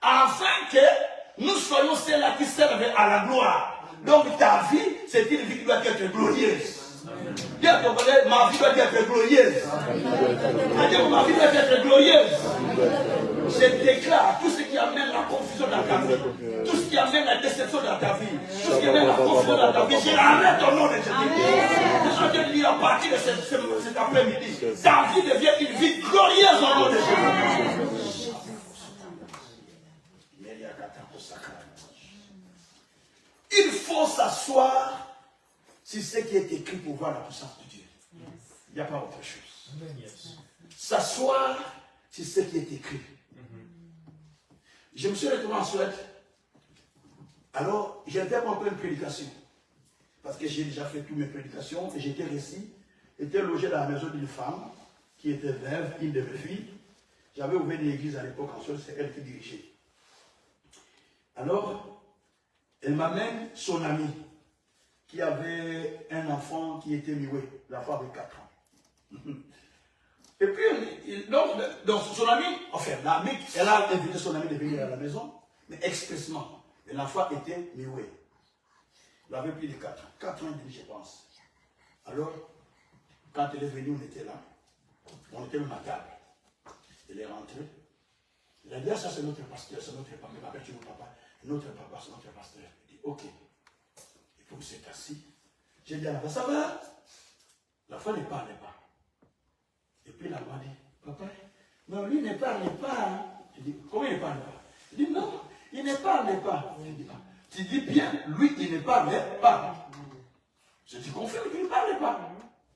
afin que nous soyons ceux-là qui servent à la gloire. Donc ta vie, c'est une vie qui doit être glorieuse. Dis à ton collègue, ma vie doit être glorieuse. Ma vie doit être glorieuse. Je déclare tout ce qui amène la confusion dans ta vie, tout ce qui amène la déception dans ta vie, tout ce qui amène la confusion dans ta vie, je l'arrête au nom de Jésus. Je suis en train de dire à partir de cet après-midi, ta vie devient une vie glorieuse au nom de Jésus. Il faut s'asseoir sur ce qui est écrit pour voir la puissance de Dieu. Il n'y a pas autre chose. S'asseoir sur ce qui est écrit. Je me suis retrouvé en Suède. Alors, j'étais en pleine prédication. Parce que j'ai déjà fait toutes mes prédications et j'étais ici. J'étais logé dans la maison d'une femme qui était veuve, une de mes filles. J'avais ouvert une église à l'époque en Suède, c'est elle qui dirigeait. Alors, elle m'amène son ami qui avait un enfant qui était muet, l'enfant de 4 ans. Et puis, donc son ami, enfin, l'ami, elle a invité son ami de venir à la maison, mais expressément. Et l'enfant était muet. Il avait plus de 4 ans. 4 ans et demi, je pense. Alors, quand elle est venue, on était là. On était même à table. Elle est rentrée. Elle a dit, ah, ça c'est notre pasteur, c'est notre papa. Mais appelle-tu mon papa? Notre papa, c'est notre pasteur. Il dit, ok. Et puis, vous êtes assis. J'ai dit à la femme, ça va? La femme ne parlait pas. Et puis la femme dit, papa, non, lui ne parle pas. Hein. Je dis, comment il ne parle pas? Il dit, non, il ne parle pas. Je dis, tu dis bien, lui, il ne parlait pas. Je dis, confirme qu'il ne parlait pas.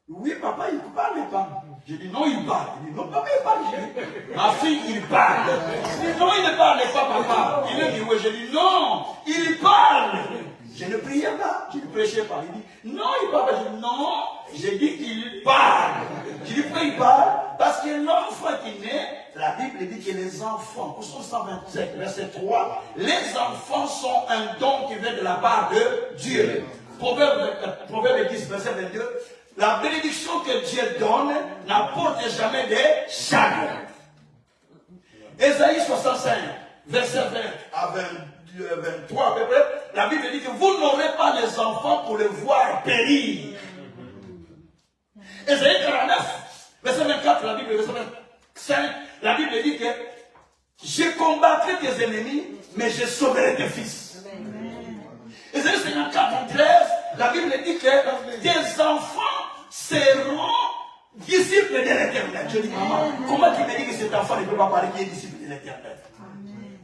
Oui, papa, il ne parlait pas. Je dis, non, il parle. Il dit, non, papa, il parle. Je dis, ma fille, il parle. Il dit, non, il ne parlait pas, papa. Il est dit, oui. Je dis, non, il parle. Je ne priais pas, je ne prêchais pas. Il dit, non, il parle pas. Je dis, non, j'ai dit qu'il parle. Je dis, pourquoi il parle? Parce que l'enfant qui naît, la Bible dit que les enfants, Psaume 127, verset 3, les enfants sont un don qui vient de la part de Dieu. Proverbe 10, verset 22, la bénédiction que Dieu donne n'apporte jamais des chagrins. Ésaïe 65, verset 20 à 23 à peu près, la Bible dit que vous n'aurez pas les enfants pour les voir périr. Ésaïe 49, verset 24, la Bible, verset 25, la Bible dit que je combattrai tes ennemis, mais je sauverai tes fils. Ésaïe 54, 13, la Bible dit que tes enfants seront disciples de l'Éternel. Je dis, maman, comment tu me dis que cet enfant ne peut pas parler qu'il est disciple de l'Éternel?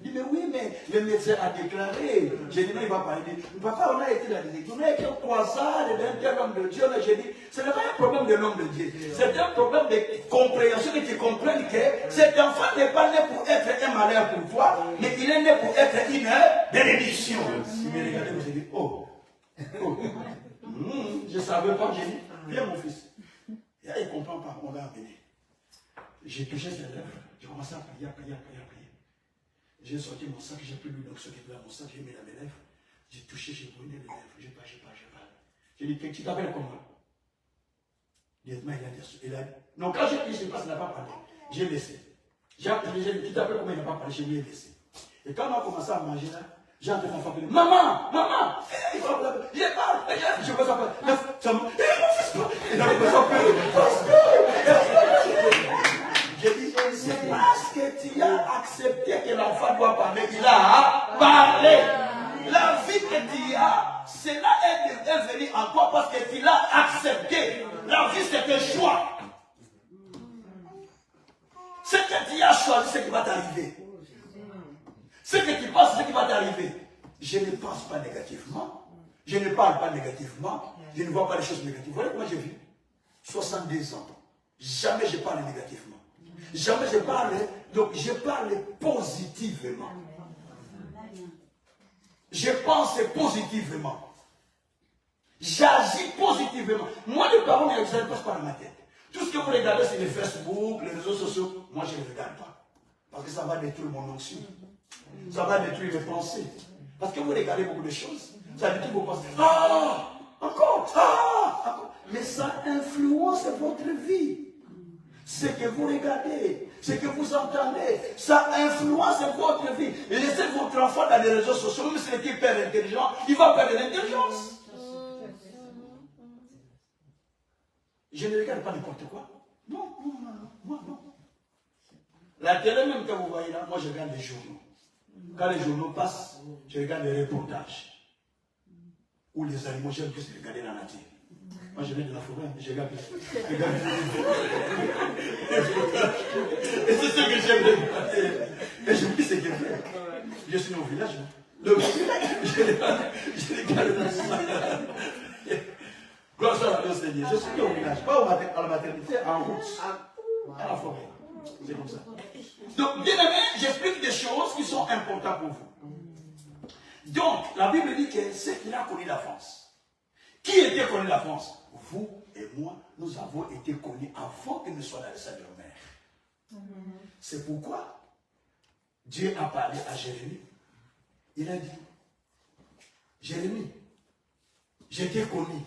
Il dit, mais oui, mais le médecin a déclaré. J'ai dit, non, il va parler. Papa, on a été là, on a été au croisade d'un tel homme de Dieu. J'ai dit, ce n'est pas un problème de l'homme de Dieu. C'est un problème de compréhension, que tu comprennes que cet enfant n'est pas né pour être un malheur pour toi, mais il est né pour être une bénédiction. Il m'a regardé, j'ai dit, oh, je ne savais pas, j'ai dit, viens mon fils. Et là, il ne comprend pas, on va venir. J'ai touché ses lèvres, j'ai commencé à prier. J'ai sorti mon sac, j'ai pris l'huile qui était dans mon sac, j'ai mis dans mes lèvres. J'ai touché, j'ai brûlé les lèvres. Je parle. J'ai dit, tu t'appelles comment? Directement, il a dit, non, quand j'ai dit, je ne sais pas, il n'a pas parlé. J'ai laissé. J'ai dit, tu t'appelles comment? Il n'a pas parlé, je lui ai laissé. Et quand on a commencé à manger là, j'ai entendu mon frère dire, maman, il parle, je parle, je commence à parler. Il a commencé à pleurer. J'ai dit, c'est parce que tu as accepté que l'enfant doit parler, il a parlé. La vie que tu as, cela est venu en toi parce que tu l'as accepté. La vie, c'est un choix. Ce que tu as choisi, c'est ce qui va t'arriver. Ce que tu penses, c'est ce qui va t'arriver. Je ne pense pas négativement. Je ne parle pas négativement. Je ne vois pas les choses négatives. Vous voyez comment j'ai vu? 62 ans. Jamais je parle négativement. Jamais je parle, donc je parle positivement. Je pense positivement. J'agis positivement. Moi, les paroles ne passent pas dans ma tête. Tout ce que vous regardez sur les Facebook, les réseaux sociaux, moi je ne regarde pas. Parce que ça va détruire mon onction. Ça va détruire mes pensées. Parce que vous regardez beaucoup de choses. Ça détruit vos pensées. Encore. Mais ça influence votre vie. Ce que vous regardez, ce que vous entendez, ça influence votre vie. Laissez votre enfant dans les réseaux sociaux, même s'il est hyper intelligent, il va perdre l'intelligence. Je ne regarde pas n'importe quoi. Non. La télé même que vous voyez là, moi je regarde les journaux. Quand les journaux passent, je regarde les reportages. Ou les animaux, j'aime plus regarder la nature. Moi je viens de la forêt, je regarde. Et c'est ce que j'aime regarder. Et je me dis, c'est que je suis au village. Donc, je regarde dans ça. Gloire soit à Dieu, Seigneur. Je suis au village, pas à la maternité, en route, à la forêt. C'est comme ça. Donc, bien aimé, j'explique des choses qui sont importantes pour vous. Donc, la Bible dit que c'est qu'il a connu la France. Qui était connu la France? Vous et moi, nous avons été connus avant que nous soyons dans le sein de nos mères. C'est pourquoi Dieu a parlé à Jérémie. Il a dit, Jérémie, j'étais connu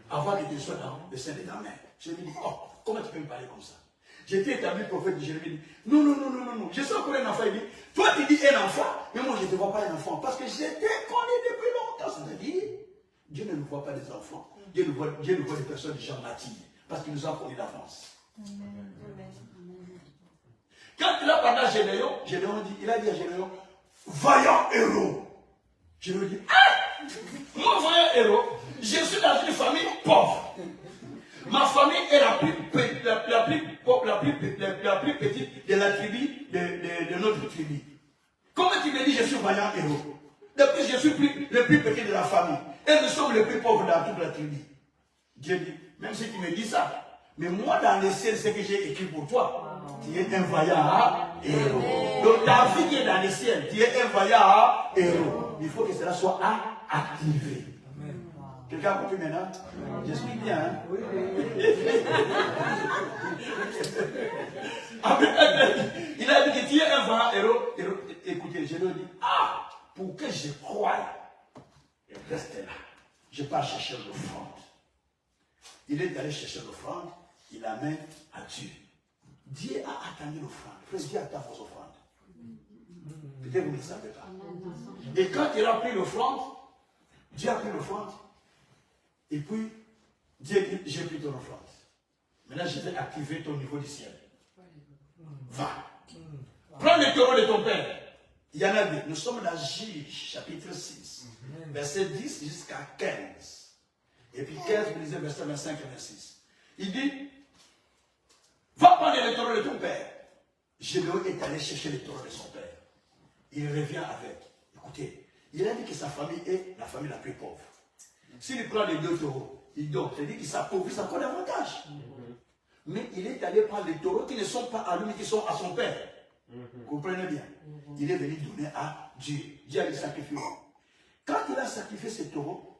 avant que tu sois dans le sein de ta mère. Jérémie dit, oh, comment tu peux me parler comme ça? J'étais établi prophète de Jérémie. Non. Je suis encore un enfant. Il dit, toi tu dis un enfant, mais moi je ne te vois pas un enfant. Parce que j'étais connu depuis longtemps. C'est-à-dire, Dieu ne nous voit pas des enfants. Dieu nous voit des personnes déjà matures. Parce qu'il nous a connu la France. Quand il a parlé à Gédéon, il a dit à Gédéon, vaillant héros. Gédéon dit, moi vaillant héros, je suis dans une famille pauvre. Ma famille est la plus petite de la tribu, de notre tribu. Comment tu me dis je suis vaillant héros? Depuis je suis le plus petit de la famille. Et nous sommes les plus pauvres dans toute la tribu. Dieu dit, même si tu me dis ça, mais moi dans les ciels, c'est ce que j'ai écrit pour toi. Tu es un vaillant héros. Donc ta vie qui est dans le ciel, tu es un vaillant héros. Il faut que cela soit activé. Quelqu'un a compris maintenant? J'explique bien. Hein? Il a dit que tu es un vaillant héros. Écoutez, je lui ai dit, pour que je croie, et reste là. Je pars chercher l'offrande. Il est allé chercher l'offrande, il l'amène à Dieu. Dieu a attendu l'offrande. Frère, Dieu attend vos offrandes. Peut-être que vous ne le savez pas. Et quand il a pris l'offrande, Dieu a pris l'offrande. Et puis, Dieu dit, j'ai pris ton offrande. Maintenant, je vais activer ton niveau du ciel. Va. Prends le taureau de ton père. Il y en a deux. Nous sommes dans Juge, chapitre 6, verset 10 jusqu'à 15. Et puis 15, vous lisez verset 25 et 26. Il dit, va prendre le taureau de ton père. Gédéon est allé chercher le taureau de son père. Il revient avec. Écoutez, il a dit que sa famille est la famille la plus pauvre. S'il prend les deux taureaux, il donne. C'est-à-dire qu'il s'appauvrit encore davantage. Mais il est allé prendre les taureaux qui ne sont pas à lui, mais qui sont à son père. Vous comprenez bien? Il est venu donner à Dieu. Dieu a dit sacrifier. Quand il a sacrifié ces taureaux,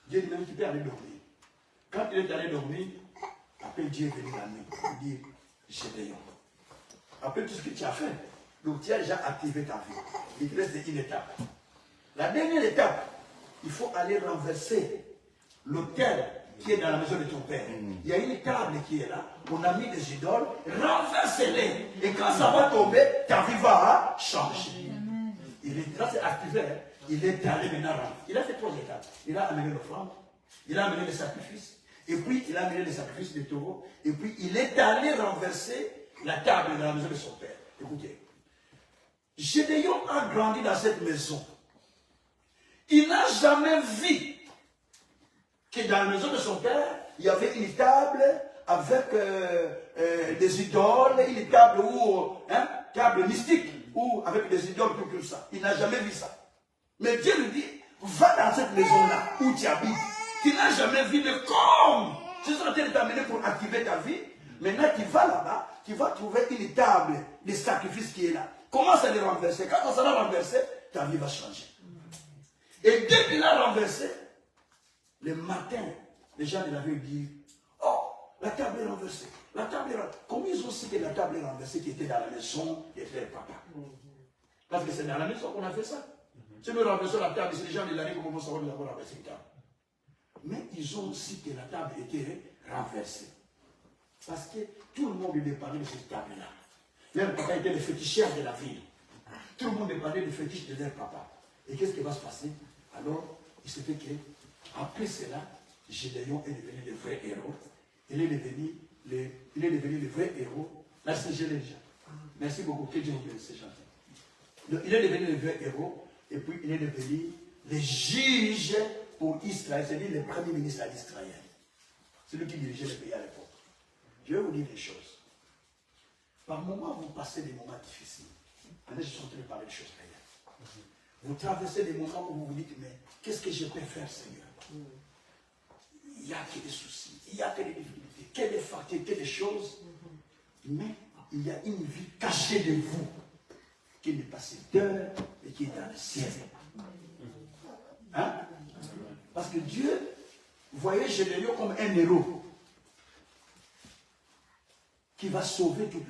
Dieu dit même tu peux aller dormir. Quand il est allé dormir, après Dieu est venu la nuit. Il dit, Gédéon. Après tout ce que tu as fait, donc tu as déjà activé ta vie. Il te reste une étape. La dernière étape, il faut aller renverser l'autel qui est dans la maison de ton père. Il y a une table qui est là. On a mis des idoles. Renverse-les. Et quand ça va tomber, ta vie va changer. Là, c'est activé. Hein. Il est allé maintenant. Il a fait 3 étapes. Il a amené l'offrande. Il a amené les sacrifices. Et puis, il a amené les sacrifices des taureaux. Et puis, il est allé renverser la table dans la maison de son père. Écoutez. Gédéon a grandi dans cette maison. Il n'a jamais vu que dans la maison de son père, il y avait une table avec des idoles, une table table mystique, ou avec des idoles, tout comme ça. Il n'a jamais vu ça. Mais Dieu lui dit, va dans cette maison-là où tu habites. Tu n'as jamais vu, mais comme je suis en train de t'amener pour activer ta vie, maintenant tu vas là-bas, tu vas trouver une table de sacrifice qui est là. Commence à les renverser. Quand on sera renversé, ta vie va changer. Et dès qu'il a renversé, le matin, les gens de la ville disent, oh, la table est renversée. La table est renversée. Comment ils ont su que la table est renversée qui était dans la maison de frère papa? Parce que c'est dans la maison qu'on a fait ça. Si nous renversons la table, c'est les gens de la ville qui vont savoir que nous avons renversé une table. Mais ils ont su que la table était renversée. Parce que tout le monde lui parlait de cette table-là. Leur papa était le féticheur de la ville. Tout le monde lui parlait du fétiche de leur papa. Et qu'est-ce qui va se passer? Alors, il se fait que, après cela, Gédéon est devenu le vrai héros. Il est devenu le vrai héros. Merci, j'ai déjà. Merci beaucoup. Que Dieu vous bénisse, c'est gentil. Donc, il est devenu le vrai héros. Et puis, il est devenu le juge pour Israël. C'est-à-dire le premier ministre d'Israël. C'est lui qui dirigeait le pays à l'époque. Je vais vous dire des choses. Par moments, vous passez des moments difficiles. Maintenant, je suis en train de parler de choses réelles. Vous traversez des moments où vous vous dites, mais qu'est-ce que je peux faire, Seigneur? Il n'y a que des soucis, il n'y a que des difficultés, que des fatigues, que des choses. Mais il y a une vie cachée de vous qui n'est pas cette terre et qui est dans le ciel. Hein? Parce que Dieu voyait Gédéon comme un héros qui va sauver tous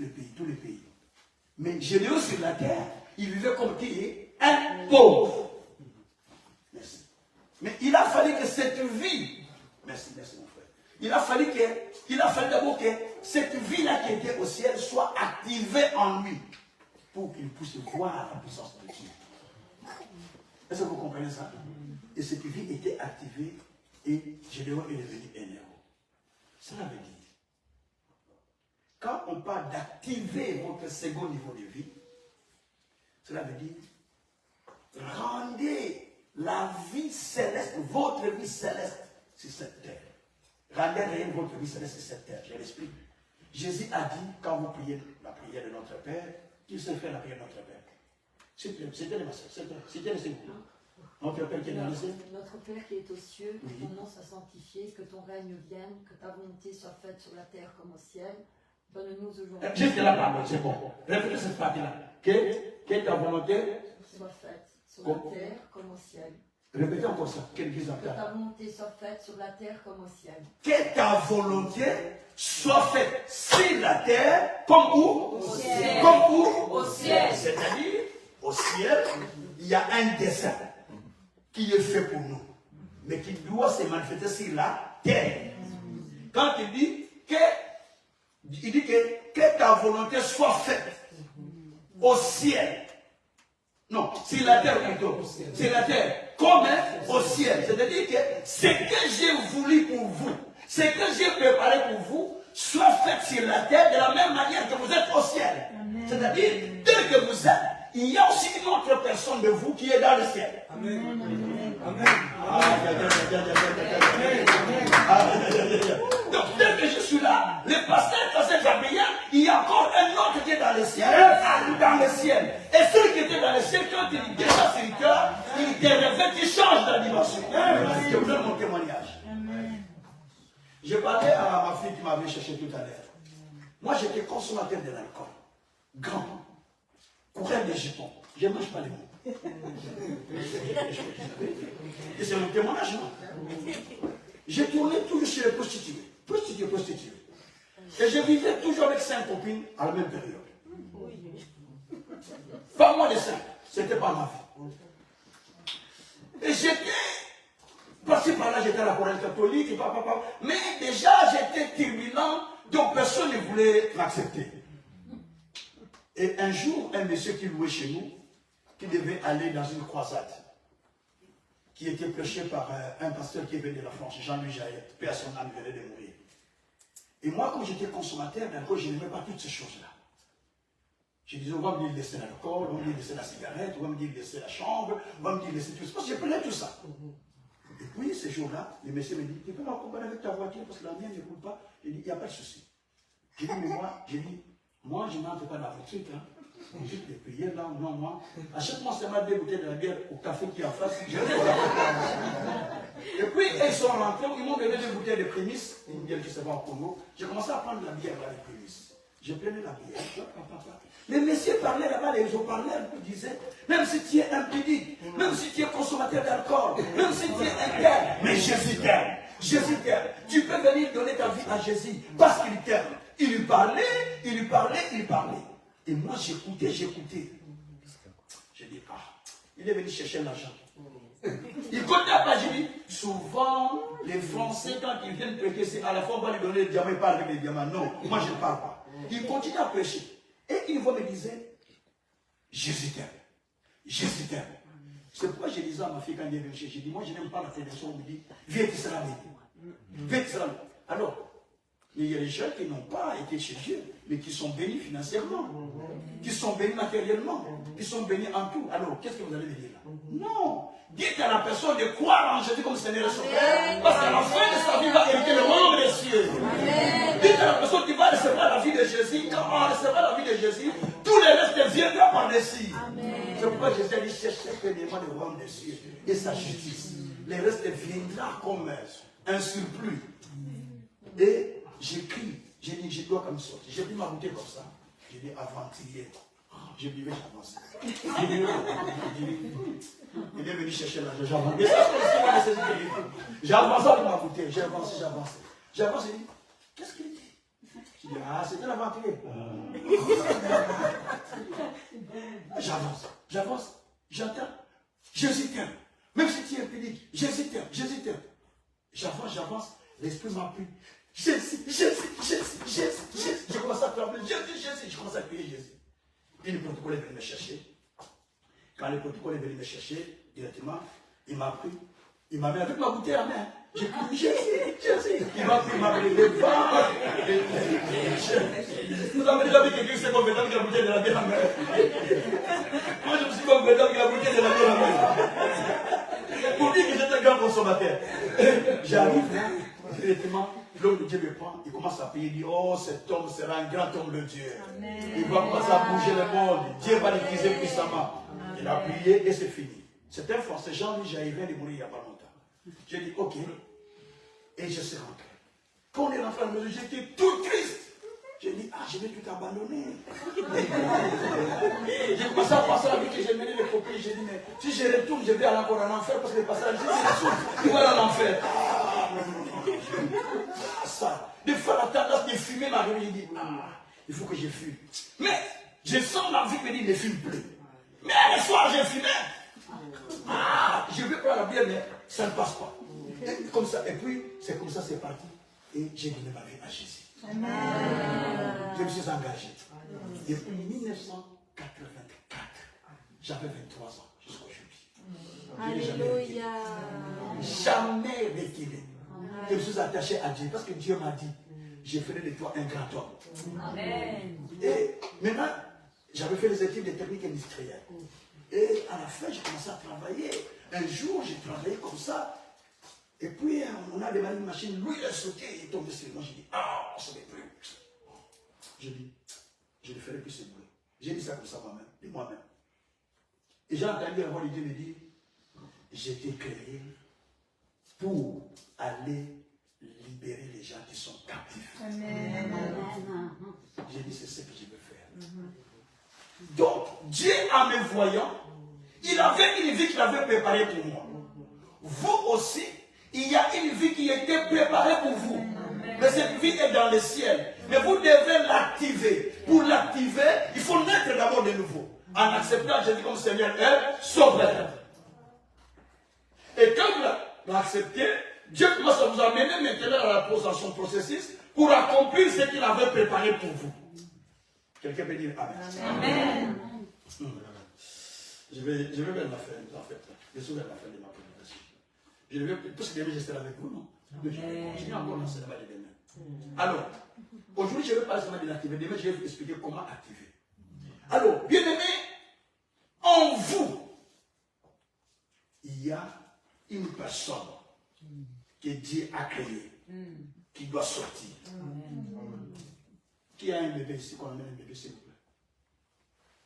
les pays. Mais Gédéon sur la terre, il vivait comme qui est un pauvre. Merci. Mais il a fallu que cette vie, merci mon frère, il a fallu d'abord que cette vie-là qui était au ciel soit activée en lui pour qu'il puisse voir la puissance de Dieu. Est-ce que vous comprenez ça? Et cette vie était activée et Gédéon est devenu un héros. Cela veut dire, quand on parle d'activer votre second niveau de vie, cela veut dire rendez la vie céleste, votre vie céleste sur cette terre. Rendez réelle votre vie céleste sur cette terre. Je l'explique. Jésus a dit, quand vous priez la prière de notre Père, qu'il sait faire la prière de notre Père. C'était les masseurs, c'était les secours. Notre Père qui est dans les cieux. Notre Père qui est aux cieux, que Oui. ton nom soit sanctifié, que ton règne vienne, que ta volonté soit faite sur la terre comme au ciel. Donne-nous aujourd'hui. Juste la parole, c'est bon. Répétez cette partie-là. Que ta volonté Soit faite sur la terre comme au ciel. Répétez encore ça. Quelle église en Que ta volonté soit faite sur la terre comme au ciel. Que ta volonté soit faite sur la terre comme où? Au ciel. Comme où? Au ciel. C'est-à-dire, au ciel, il y a un dessein qui est fait pour nous, mais qui doit se manifester sur la terre. Quand il dit que ta volonté soit faite au ciel. Non, sur la terre plutôt. C'est la terre. Comme au ciel. C'est-à-dire que ce que j'ai voulu pour vous, ce que j'ai préparé pour vous, soit fait sur la terre de la même manière que vous êtes au ciel. C'est-à-dire, tel que vous êtes, il y a aussi une autre personne de vous qui est dans le ciel. Amen. Amen. Donc, tel que je suis là, le pasteur Cassel Gabriel, il y a encore un autre qui est dans le ciel. Dans le ciel. Et celui qui était dans le ciel, quand il dépasse sur le cœur, il te révèle, il change de dimension. Je vous donne mon témoignage. Je parlais à ma fille qui m'avait cherché tout à l'heure. Moi, j'étais consommateur de l'alcool. Grand. Coureur des jetons. Je ne mange pas les mots. Et c'est mon témoignage, non? J'ai tourné toujours chez les prostituées. Prostituées. Et je vivais toujours avec 5 copines à la même période. Pas moins de 5. C'était pas ma vie. Et j'étais passé par là, j'étais à la chorale catholique, mais déjà j'étais turbulent, donc personne ne voulait m'accepter. Et un jour, un monsieur qui louait chez nous, qui devait aller dans une croisade, qui était prêché par un pasteur qui venait de la France, Jean-Louis Jaillet, paix à son âme, venait de mourir. Et moi, comme j'étais consommateur d'alcool, je n'aimais pas toutes ces choses-là. Je disais, on va me dire de laisser l'alcool, on va me dire de laisser la cigarette, on va me dire de laisser la chambre, on va me dire de laisser tout ça. Parce que je prenais tout ça. Et puis, ce jour-là, le monsieur me dit, tu peux m'accompagner avec ta voiture parce que la mienne ne roule pas. Il dit, il n'y a pas de souci. J'ai dit, mais moi, je n'entre pas dans votre truc. Hein. Juste les prières là, non, moi. Achète-moi seulement 2 bouteilles de la bière au café qui est en face. Et puis, ils sont rentrés, ils m'ont donné 2 bouteilles de prémices, une bière qui se vend au Congo. J'ai commencé à prendre la bière là, les prémices. Je prenais la bière. Les messieurs parlaient là-bas, les haut-parleurs disaient, même si tu es impudique, même si tu es consommateur d'alcool, même si tu es interne, mais Jésus t'aime. Jésus t'aime. Tu peux venir donner ta vie à Jésus parce qu'il t'aime. Il lui parlait. Et moi, j'écoutais. J'ai dit, il est venu chercher l'argent. Il compte pas, j'ai dit, souvent, les Français, quand ils viennent prêcher, c'est à la fois on va lui donner les diamants, il parle avec les diamants. Non, moi, je ne parle pas. Il continue à prêcher. Et une fois, me disait, Jésus t'aime. Jésus t'aime. C'est pourquoi je disais à ma fille quand elle est venue chez, j'ai dit, moi, je n'aime pas la télévision, on me dit, viens, tu seras béni. Viens, tu seras béni. Alors, il y a des gens qui n'ont pas été chez Dieu, mais qui sont bénis financièrement, qui sont bénis matériellement, qui sont bénis en tout. Alors, qu'est-ce que vous allez me dire là? Non! Dites à la personne de croire en Jésus comme Seigneur et Sauveur, parce qu'à la fin de sa vie, il va hériter le royaume des cieux. Dites à la personne qui va recevoir la vie de Jésus, quand on recevra la vie de Jésus, tout le reste viendra par-dessus. C'est pourquoi Jésus a dit, cherchez premièrement le royaume des cieux et sa justice. Le reste viendra comme un surplus. Et j'écris, j'ai dit, je dois comme ça. J'ai pris ma bouteille comme ça. J'ai dit, avant-hier, je buvais, j'avançais. Il est venu chercher l'argent, j'avançais. J'ai avancé avec ma bouteille, j'ai avancé. J'ai avancé, j'ai dit, qu'est-ce qu'il dit? J'ai dit, c'était l'aventurier. J'avance, j'entends, Jésus t'aime. Même si tu es impédique, Jésus t'aime. J'avance, l'esprit m'a pris. Jésus. Je commence à trembler. Jésus. Je commence à crier Jésus. Et le protocole est venu me chercher. Quand le protocole est venu me chercher, directement, il m'a pris. Il m'a mis avec ma bouteille à main. J'ai crié Jésus. Il m'a pris, il m'a mis les vents. Vous avez déjà vu quelqu'un qui s'est converti avec la bouteille de la bière à main. Moi, je me suis converti avec la bouteille de la bière à main. Pour dire que j'étais un grand consommateur. J'arrive là, directement. L'homme de Dieu me prend, il commence à prier, il dit, oh, cet homme sera un grand homme de Dieu. Amen. Il va commencer à bouger le monde. Dieu va l'utiliser puissamment. Il a prié et c'est fini. C'est un Français, Jean-Louis Jaillet, vient de mourir il n'y a pas longtemps. J'ai dit, ok. Et je suis rentré. Quand on est rentré à la maison, j'étais tout triste. J'ai dit, je vais tout abandonner. J'ai commencé à passer la vie que j'ai mené les copies. J'ai dit, mais si je retourne, je vais aller encore en enfer parce que le passage, je vais aller en enfer. Ça. Des fois, la tendance de fumer ma vie, il dit, il faut que je fume. Mais je sens la vie me dit, ne fume plus. Mais le soir, j'ai fumé. Je vais prendre la bière, mais ça ne passe pas. Et, comme ça, et puis, c'est comme ça, c'est parti. Et j'ai donné ma vie à Jésus. Amen. Je me suis engagé. Depuis 1984, j'avais 23 ans jusqu'aujourd'hui. Alléluia. Jamais reculé. Je me suis attaché à Dieu parce que Dieu m'a dit, je ferai de toi un grand homme. Amen. Et maintenant, j'avais fait les études de technique industrielle. Et à la fin, j'ai commencé à travailler. Un jour, j'ai travaillé comme ça. Et puis, on a démarré une machine. Lui, il a sauté, il est tombé sur moi. J'ai dit, ça ne fait plus. J'ai dit, je ne ferai plus ce boulot. J'ai dit ça comme ça moi-même, de moi-même. Et j'ai entendu la voix de Dieu me dire, j'ai été créé pour aller libérer les gens qui sont captifs. Amen. J'ai dit, c'est ce que je veux faire. Donc, Dieu, en me voyant, il avait une vie qu'il avait préparée pour moi. Vous aussi, il y a une vie qui était préparée pour vous. Mais cette vie est dans le ciel. Mais vous devez l'activer. Pour l'activer, il faut naître d'abord de nouveau. En acceptant Jésus comme Seigneur et Sauveur. Et quand vous l'acceptez, Dieu commence à vous amener maintenant dans son processus pour accomplir ce qu'il avait préparé pour vous. Quelqu'un peut dire Amen. Amen. Je vais mettre la fin, en fait. Je suis vers la fin de ma prédication. Je vais, parce que demain je serai avec vous, non? Je vais continuer encore dans ce débat de demain. Alors, aujourd'hui je vais parler seulement de l'activer. Demain je vais vous expliquer comment activer. Alors, bien aimé, en vous, il y a une personne que Dieu a créée, qui doit sortir. Qui a un bébé ici, qu'on amène un bébé, s'il vous plaît?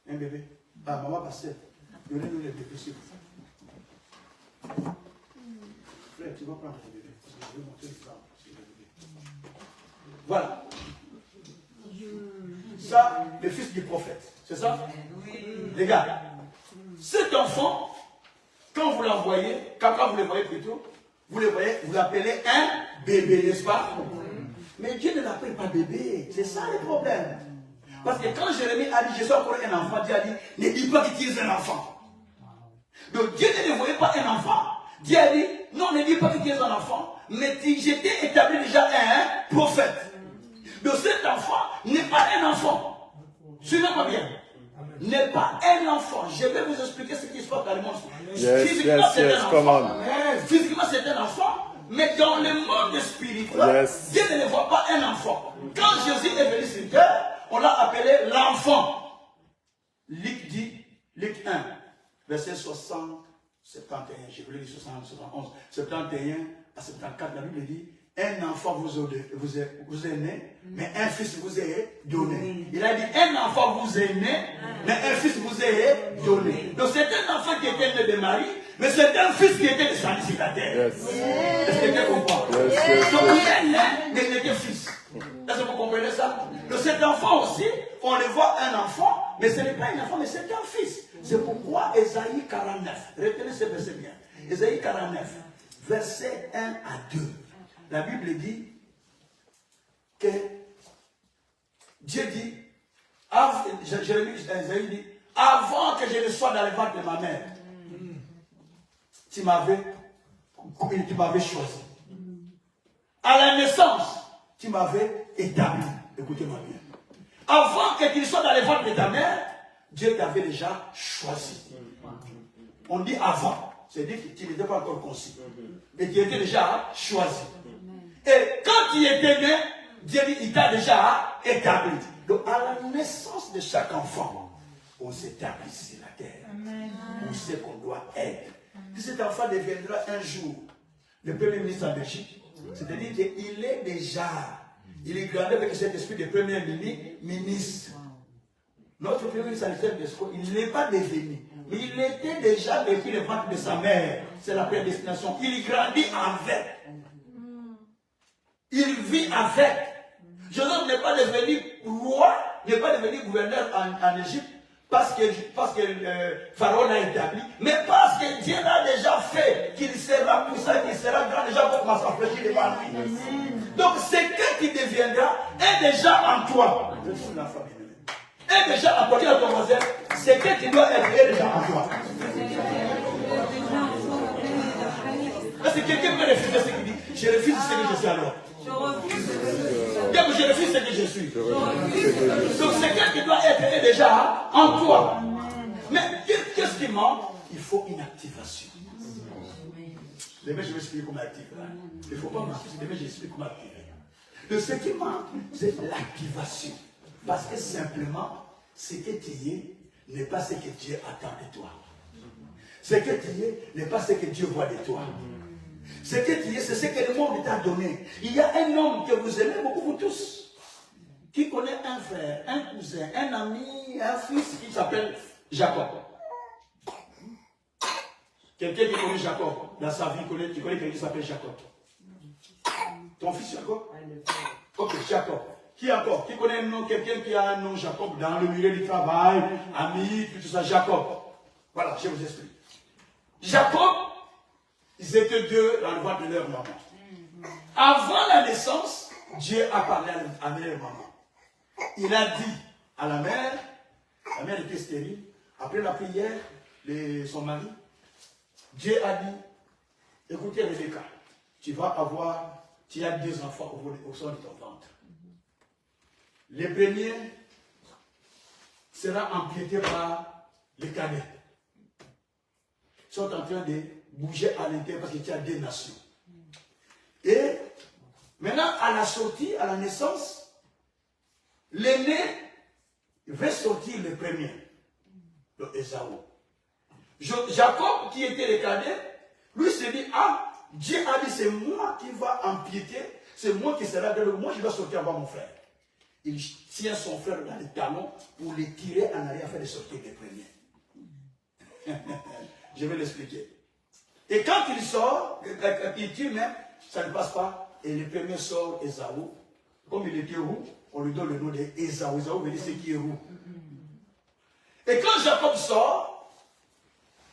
Un bébé? Maman Pasteur, donnez-nous le bébé, s'il vous plaît. Frère, tu vas prendre le bébé, parce que je vais montrer l'exemple sur le bébé. Voilà. Ça, le fils du prophète, c'est ça? Oui. Les gars, cet enfant, quand vous l'envoyez, quand vous le voyez plutôt, vous le voyez, vous l'appelez un bébé, n'est-ce pas? Mais Dieu ne l'appelle pas bébé. C'est ça le problème. Parce que quand Jérémie a dit, je suis encore un enfant, Dieu a dit, ne dis pas que tu es un enfant. Donc Dieu ne voyait pas un enfant. Dieu a dit, non, ne dis pas que tu es un enfant, mais j'étais établi déjà un prophète. Donc cet enfant n'est pas un enfant. Suivez-moi bien. N'est pas un enfant. Je vais vous expliquer ce qui se passe dans le monde. Physiquement, c'est un enfant. Physiquement, c'est un enfant. Mais dans le monde spirituel, Dieu ne le voit pas un enfant. Quand Jésus est venu sur terre, on l'a appelé l'enfant. Luc dit, Luc 1, verset 60, 71, je voulais dire 60, 71, 71 à 74, la Bible dit, un enfant vous est né, mais un fils vous est donné. Il a dit, un enfant vous est né, mais un fils vous est donné. Donc c'est un enfant qui était né de Marie, mais c'est un fils qui était de sacrificateur. Est-ce que tu comprends? Donc il est né, mais il était fils. Est-ce que vous comprenez ça? Donc cet enfant aussi, on le voit un enfant, mais ce n'est pas un enfant, mais c'est un fils. C'est pourquoi Ésaïe 49, retenez ce verset bien. Ésaïe 49, verset 1 à 2. La Bible dit que Dieu dit, Jérémie dit, avant que je ne sois dans le ventre de ma mère, tu m'avais choisi. À la naissance, tu m'avais établi. Écoutez-moi bien. Avant que tu ne sois dans le ventre de ta mère, Dieu t'avait déjà choisi. On dit avant, c'est-à-dire que tu n'étais pas encore conçu. Mais tu étais déjà choisi. Et quand tu étais né, Dieu dit, il t'a déjà établi. Donc à la naissance de chaque enfant, on s'établit sur la terre. On sait qu'on doit être. Si cet enfant deviendra un jour le premier ministre en Belgique, c'est-à-dire qu'il est déjà, il est grandi avec cet esprit de premier ministre. Notre premier ministre il n'est pas devenu, mais il était déjà depuis le ventre de sa mère. C'est la prédestination. Il grandit avec. Il vit avec. Joseph n'est pas devenu roi, n'est pas devenu gouverneur en Égypte parce que Pharaon l'a établi, mais parce que Dieu l'a déjà fait, qu'il sera puissant, qu'il sera grand, déjà pour commencer à fléchir devant lui. Donc ce que qui deviendra est déjà en toi. Est déjà en toi. Dis à ton voisin, ce que tu dois être est déjà en toi. Est-ce que quelqu'un peut refuser ce qu'il dit? Je refuse ce que je suis alors. Je refuse ce que je suis. Donc ce que tu dois être est déjà en toi. Mais qu'est-ce qui manque? Il faut une activation. Demain, je vais expliquer comment activer. Il ne faut pas marcher. Demain, je vais expliquer comment activer. Donc ce qui manque, c'est l'activation. Parce que simplement, ce que tu es n'est pas ce que Dieu attend de toi. Ce que tu es n'est pas ce que Dieu voit de toi. Ce que tu es, c'est ce que le monde t'a donné. Il y a un homme que vous aimez beaucoup, vous tous, qui connaît un frère, un cousin, un ami, un fils qui s'appelle Jacob. Quelqu'un qui connaît Jacob, dans sa vie, tu connais quelqu'un qui s'appelle Jacob. Ton fils Jacob? Ok, Jacob. Qui encore? Qui connaît un nom, quelqu'un qui a un nom Jacob dans le milieu du travail, ami, tout ça, Jacob. Voilà, je vous explique. Jacob, ils étaient deux dans le ventre de leur maman. Avant la naissance, Dieu a parlé à leur maman. Il a dit à la mère était stérile, après la prière de son mari, Dieu a dit, écoutez Rebecca, tu as 2 enfants au sein de ton ventre. Le premier sera empiété par le cadet. Ils sont en train de bouger à l'intérieur parce que tu as 2 nations. Et maintenant, à la sortie, à la naissance, l'aîné va sortir le premier, le Ésaü. Jacob, qui était le cadet, lui se dit, ah, Dieu a dit, c'est moi qui va empiéter, c'est moi qui sera dans le... Moi, je dois sortir avant mon frère. Il tient son frère dans les talons pour le tirer en arrière afin de sortir le premier. Je vais l'expliquer. Et quand il sort, il tire même, ça ne passe pas. Et le premier sort, Ésaü. Comme il était roux, on lui donne le nom d'Ésaü. Ésaü veut dire ce qui est roux. Et quand Jacob sort,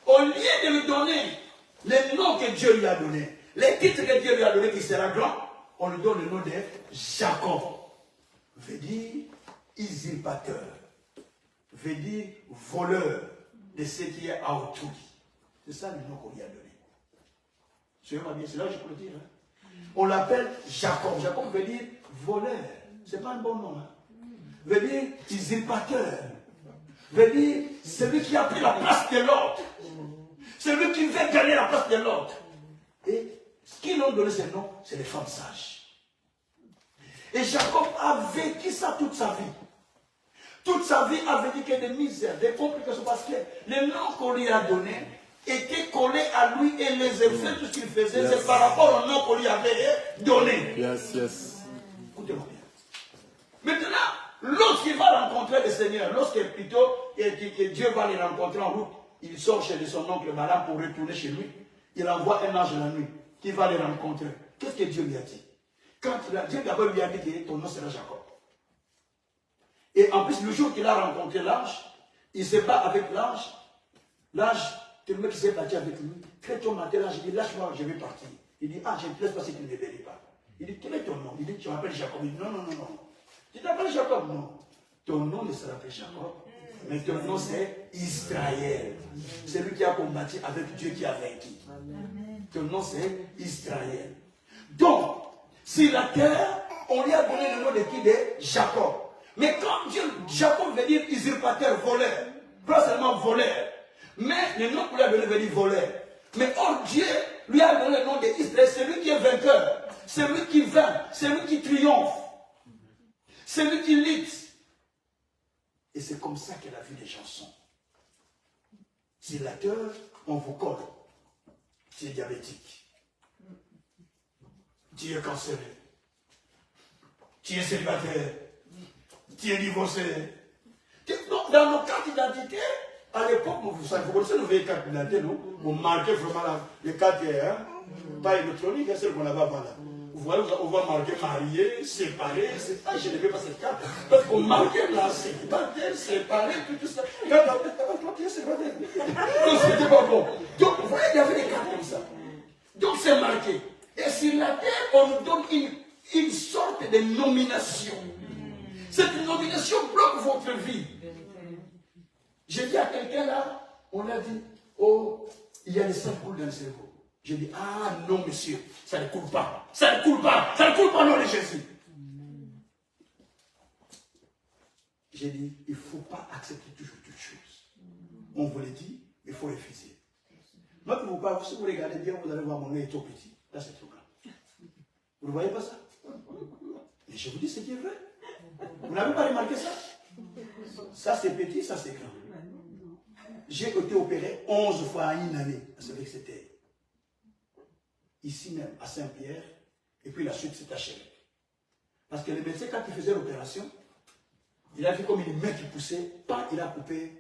au lieu de lui donner le nom que Dieu lui a donné, les titres que Dieu lui a donné qui sera grand, on lui donne le nom de Jacob. Veut dire usurpateur. Veut dire voleur de ce qui est à autrui. C'est ça le nom qu'on lui a donné. Suivez-moi bien, c'est là que je peux le dire. Hein? On l'appelle Jacob. Jacob veut dire voleur. Ce n'est pas un bon nom. Hein? Veut dire usurpateur. Veut dire celui qui a pris la place de l'autre. Celui qui veut gagner la place de l'autre. Et ce qui l'ont donné ce nom, c'est les femmes sages. Et Jacob a vécu ça toute sa vie. Toute sa vie a vécu que des misères, des complications, parce que le nom qu'on lui a donné était collé à lui et les effets, tout ce qu'il faisait, c'est par rapport au nom qu'on lui avait donné. Écoutez-moi bien. Maintenant, lorsqu'il va rencontrer le Seigneur, lorsque plutôt que Dieu va les rencontrer en route, il sort chez son oncle Balaam pour retourner chez lui. Il envoie un ange la nuit qui va les rencontrer. Qu'est-ce que Dieu lui a dit? Quand Dieu d'abord lui a dit que ton nom sera Jacob. Et en plus, le jour qu'il a rencontré l'ange, il se bat avec l'ange. L'ange, tellement qu'il s'est battu avec lui, très tôt matin, l'ange dit, lâche-moi, je vais partir. Il dit, ah, je ne te laisse pas si tu ne me bénis pas. Il dit, quel est ton nom? Il dit, tu m'appelles Jacob. Il dit, non, non, non, non. Tu t'appelles Jacob? Non. Ton nom ne sera pas Jacob, mais ton nom c'est Israël. C'est lui qui a combattu avec Dieu qui a vaincu. Ton nom c'est Israël. Donc, sur la terre, on lui a donné le nom de qui? De Jacob. Mais quand Dieu, Jacob veut dire usurpateur, voleur. Pas seulement voleur. Mais le nom qu'on lui a donné veut dire voleur. Mais or Dieu lui a donné le nom d'Israël. C'est lui qui est vainqueur. C'est lui qui vainc. C'est lui qui triomphe. C'est lui qui lutte. Et c'est comme ça que la vie des gens sont. Sur la terre, on vous colle. Tu es diabétique. Tu es cancéreux. Tu es célibataire. Tu es divorcé. Donc, dans nos cartes d'identité, à l'époque, vous connaissez nos vieilles cartes d'identité, non? On marquait vraiment les cartes, hein? Pas électroniques, c'est celle qu'on avait avant là. vous voyez, on va marquer marié, séparé, c'est pas, je ne vais pas cette carte. Parce qu'on marquait là, célibataire, séparé, tout ça. Donc c'était pas bon. Donc vous voyez, il y avait des cartes comme ça. Donc c'est marqué. Et sur la terre, on nous donne une sorte de nomination. Cette nomination bloque votre vie. J'ai dit à quelqu'un là, on a dit, oh, il y a des sang qui coulent dans le cerveau. J'ai dit, ah non monsieur, ça ne coule pas. Ça ne coule pas. Ça ne coule pas au nom de Jésus. J'ai dit, il ne faut pas accepter toujours toutes choses. On vous le dit, il faut refuser. Moi que vous parlez, si vous regardez bien, vous allez voir mon nez est trop petit. Là c'est trop grand. Vous ne voyez pas ça? Mais je vous dis ce qui est vrai. Vous n'avez pas remarqué ça? Ça c'est petit, ça c'est grand. J'ai été opéré 11 fois en une année. C'est vrai que c'était ici même, à Saint-Pierre, et puis la suite c'est à Chérec. Parce que le médecin, quand il faisait l'opération, il a vu comme une main qui poussait, pas, il a coupé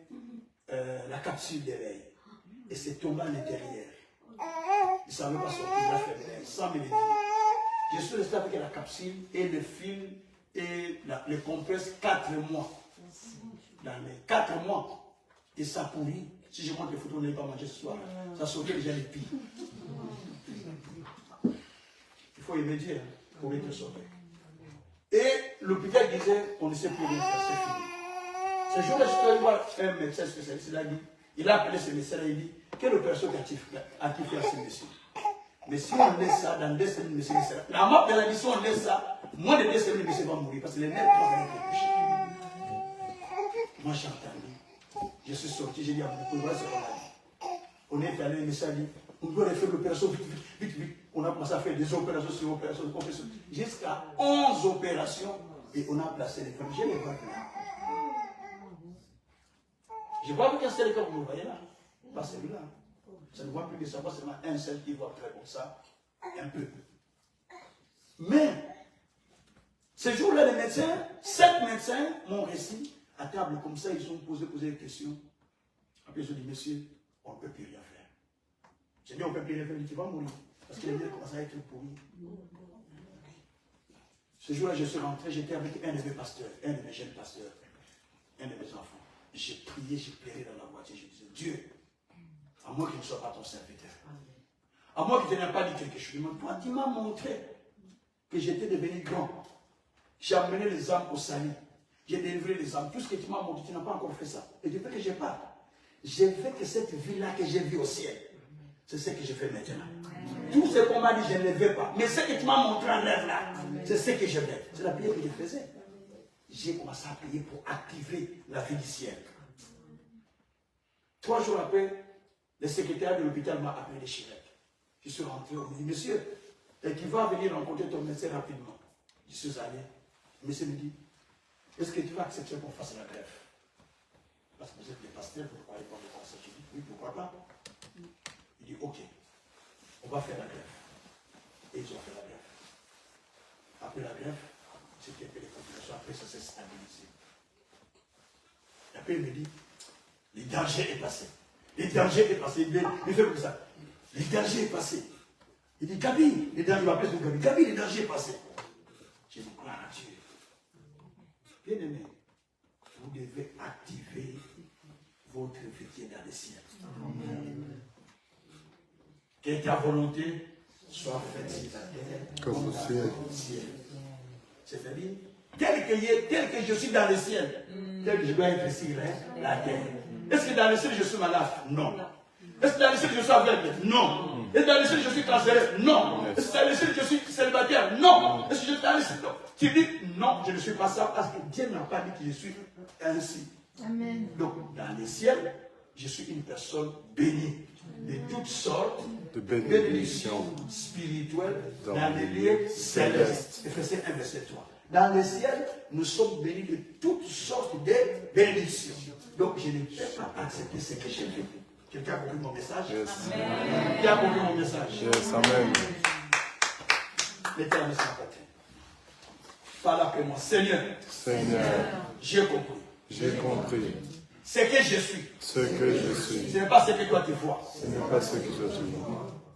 la capsule d'éveil. Et c'est tombé à l'intérieur. Il ne savait pas sortir, il a fait sans me le dire. Je suis resté avec la capsule et le fil et le compresse 4 mois. Dans les 4 mois. Et ça pourrit. Si je montre les photos, on n'allait pas manger ce soir. Ça sautait déjà les pieds. Il faut y me dire pour être sauvé. Et l'hôpital disait, on ne sait plus rien faire, c'est fini. Ce jour-là, je suis allé voir un médecin spécialiste, il a appelé ce médecin et il dit, quelle opération a-t-il fait à ce monsieur? Mais si on laisse ça, dans 2 semaines, monsieur sera. La mort de la vie, si on laisse ça, moins de 2 semaines, monsieur va mourir, parce que les nerfs vont être touchés. Moi, j'ai entendu. Je suis sorti, j'ai dit à mon épouse, voilà ce qu'on a dit. On est allé, le médecin dit, on doit refaire l'opération vite. On a commencé à faire des opérations sur opérations, jusqu'à 11 opérations, et on a placé les femmes. Je les vois là. Je vois qu'un seul cas, vous me voyez là. Pas celui-là. Ça ne voit plus que ça, pas seulement un seul qui voit très comme ça, un peu. Mais, ce jour-là, les médecins, 7 médecins m'ont réussi à table comme ça, ils ont posé des questions. Après, ils ont dit, monsieur, on ne peut plus rien faire. J'ai dit, on ne peut plus rien faire, tu vas mourir. Parce que les gens commencent à être pourris. Ce jour-là, je suis rentré, j'étais avec un de mes pasteurs, un de mes jeunes pasteurs, un de mes enfants. J'ai prié, j'ai pleuré dans la voiture, je disais, Dieu, à moi qu'il ne soit pas ton serviteur. À moi qu'il ne t'ait pas dit quelque chose. Mais toi, tu m'as montré que j'étais devenu grand. J'ai amené les âmes au salut. J'ai délivré les âmes. Tout ce que tu m'as montré, tu n'as pas encore fait ça. Et depuis que je pars, j'ai fait que cette vie-là que j'ai vue au ciel, c'est ce que je fais maintenant. Tout ce qu'on m'a dit, je ne le veux pas. Mais ce que tu m'as montré en rêve là, c'est ce que je veux. C'est la prière que je faisais. J'ai commencé à prier pour activer la vie du ciel. 3 jours après, le secrétaire de l'hôpital m'a appelé de Chérec. Je suis rentré, on me dit, monsieur, tu vas venir rencontrer ton médecin rapidement. Je suis allé. Le monsieur me dit, est-ce que tu vas accepter qu'on fasse la greffe? Parce que vous êtes des pasteurs, vous ne croyez pas de ça. Je dis, oui, pourquoi pas? Il dit, ok, on va faire la greffe. Et ils ont fait la greffe. Après la greffe, c'était que les complications, après ça s'est stabilisé. Et après il me dit, le danger est passé. Le danger est passé. Il fait comme ça. Le danger est passé. Il dit, Gabi, le danger, il m'appelle son Gabi. Gabi, le danger est passé. Je dis, gloire à Dieu. Bien aimé, vous devez activer votre vie dans le ciel. Que ta volonté soit faite sur la terre comme au ciel. C'est-à-dire, tel que je suis dans le ciel, tel que je dois être sur la terre. Est-ce que dans le ciel je suis malade? Non. Est-ce que dans le ciel je suis aveugle? Non. Est-ce que dans le ciel je suis transféré? Non. Est-ce que dans le ciel je suis célibataire? Non. Est-ce que je suis dans le ciel? Non. Tu dis non, je ne suis pas ça parce que Dieu n'a pas dit que je suis ainsi. Amen. Donc, dans le ciel, je suis une personne bénie de toutes sortes De bénédictions spirituelles dans les lieux célestes. Ephésiens 1, verset 3. Dans le ciel, nous sommes bénis de toutes sortes de bénédictions. Donc, je ne peux pas accepter ce que j'ai fait. Quelqu'un a compris mon message? Yes. Qui a compris mon message? Yes, amen. Mettez la main sur la poitrine. Parle après moi. Seigneur, j'ai compris. J'ai compris Ce que je suis. ce que je suis. Ce n'est pas ce que toi tu vois. Ce n'est pas ce que je suis.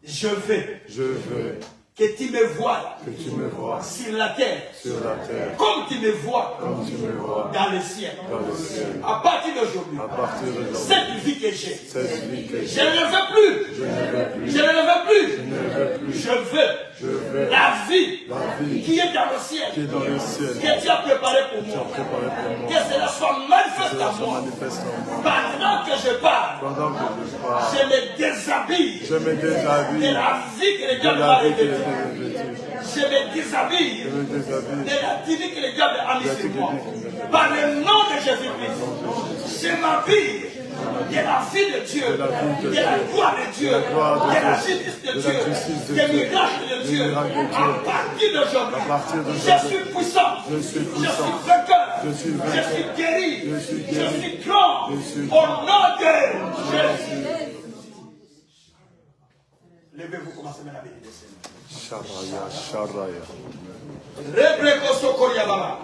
Je vais Je veux que tu me vois que tu me vois sur la terre, sur la terre, comme tu me vois comme tu me vois dans le ciel. dans le ciel. À partir d'aujourd'hui, À partir d'aujourd'hui, cette vie que j'ai, cette vie que je j'ai, ne le veux plus. je ne veux plus, Je ne le veux plus. je ne veux plus. Je veux Je veux la vie la vie qui est dans le ciel, qui est dans le ciel, que tu as préparée pour tu as moi. préparé pour moi. Que cela soit manifeste Cela à se moi. manifeste en moi. Pendant que je parle, Pendant que je parle, je me déshabille je me déshabille de la vie que le de diable la m'a vie qui est revêtue. revêtue. Je me déshabille Je me déshabille de la dignité que le diable a mis sur moi. Par le nom de Jésus-Christ, je m'habille de la vie de Dieu, de la gloire de Dieu, de la justice de Dieu, des miracles de Dieu. À partir d'aujourd'hui, je suis puissant, je suis vainqueur, je suis guéri, je suis grand, au nom de Jésus. Levez-vous, commencez maintenant à bénir le Seigneur. Sharaya, Sharaya. Rebreko Sokoria Baba.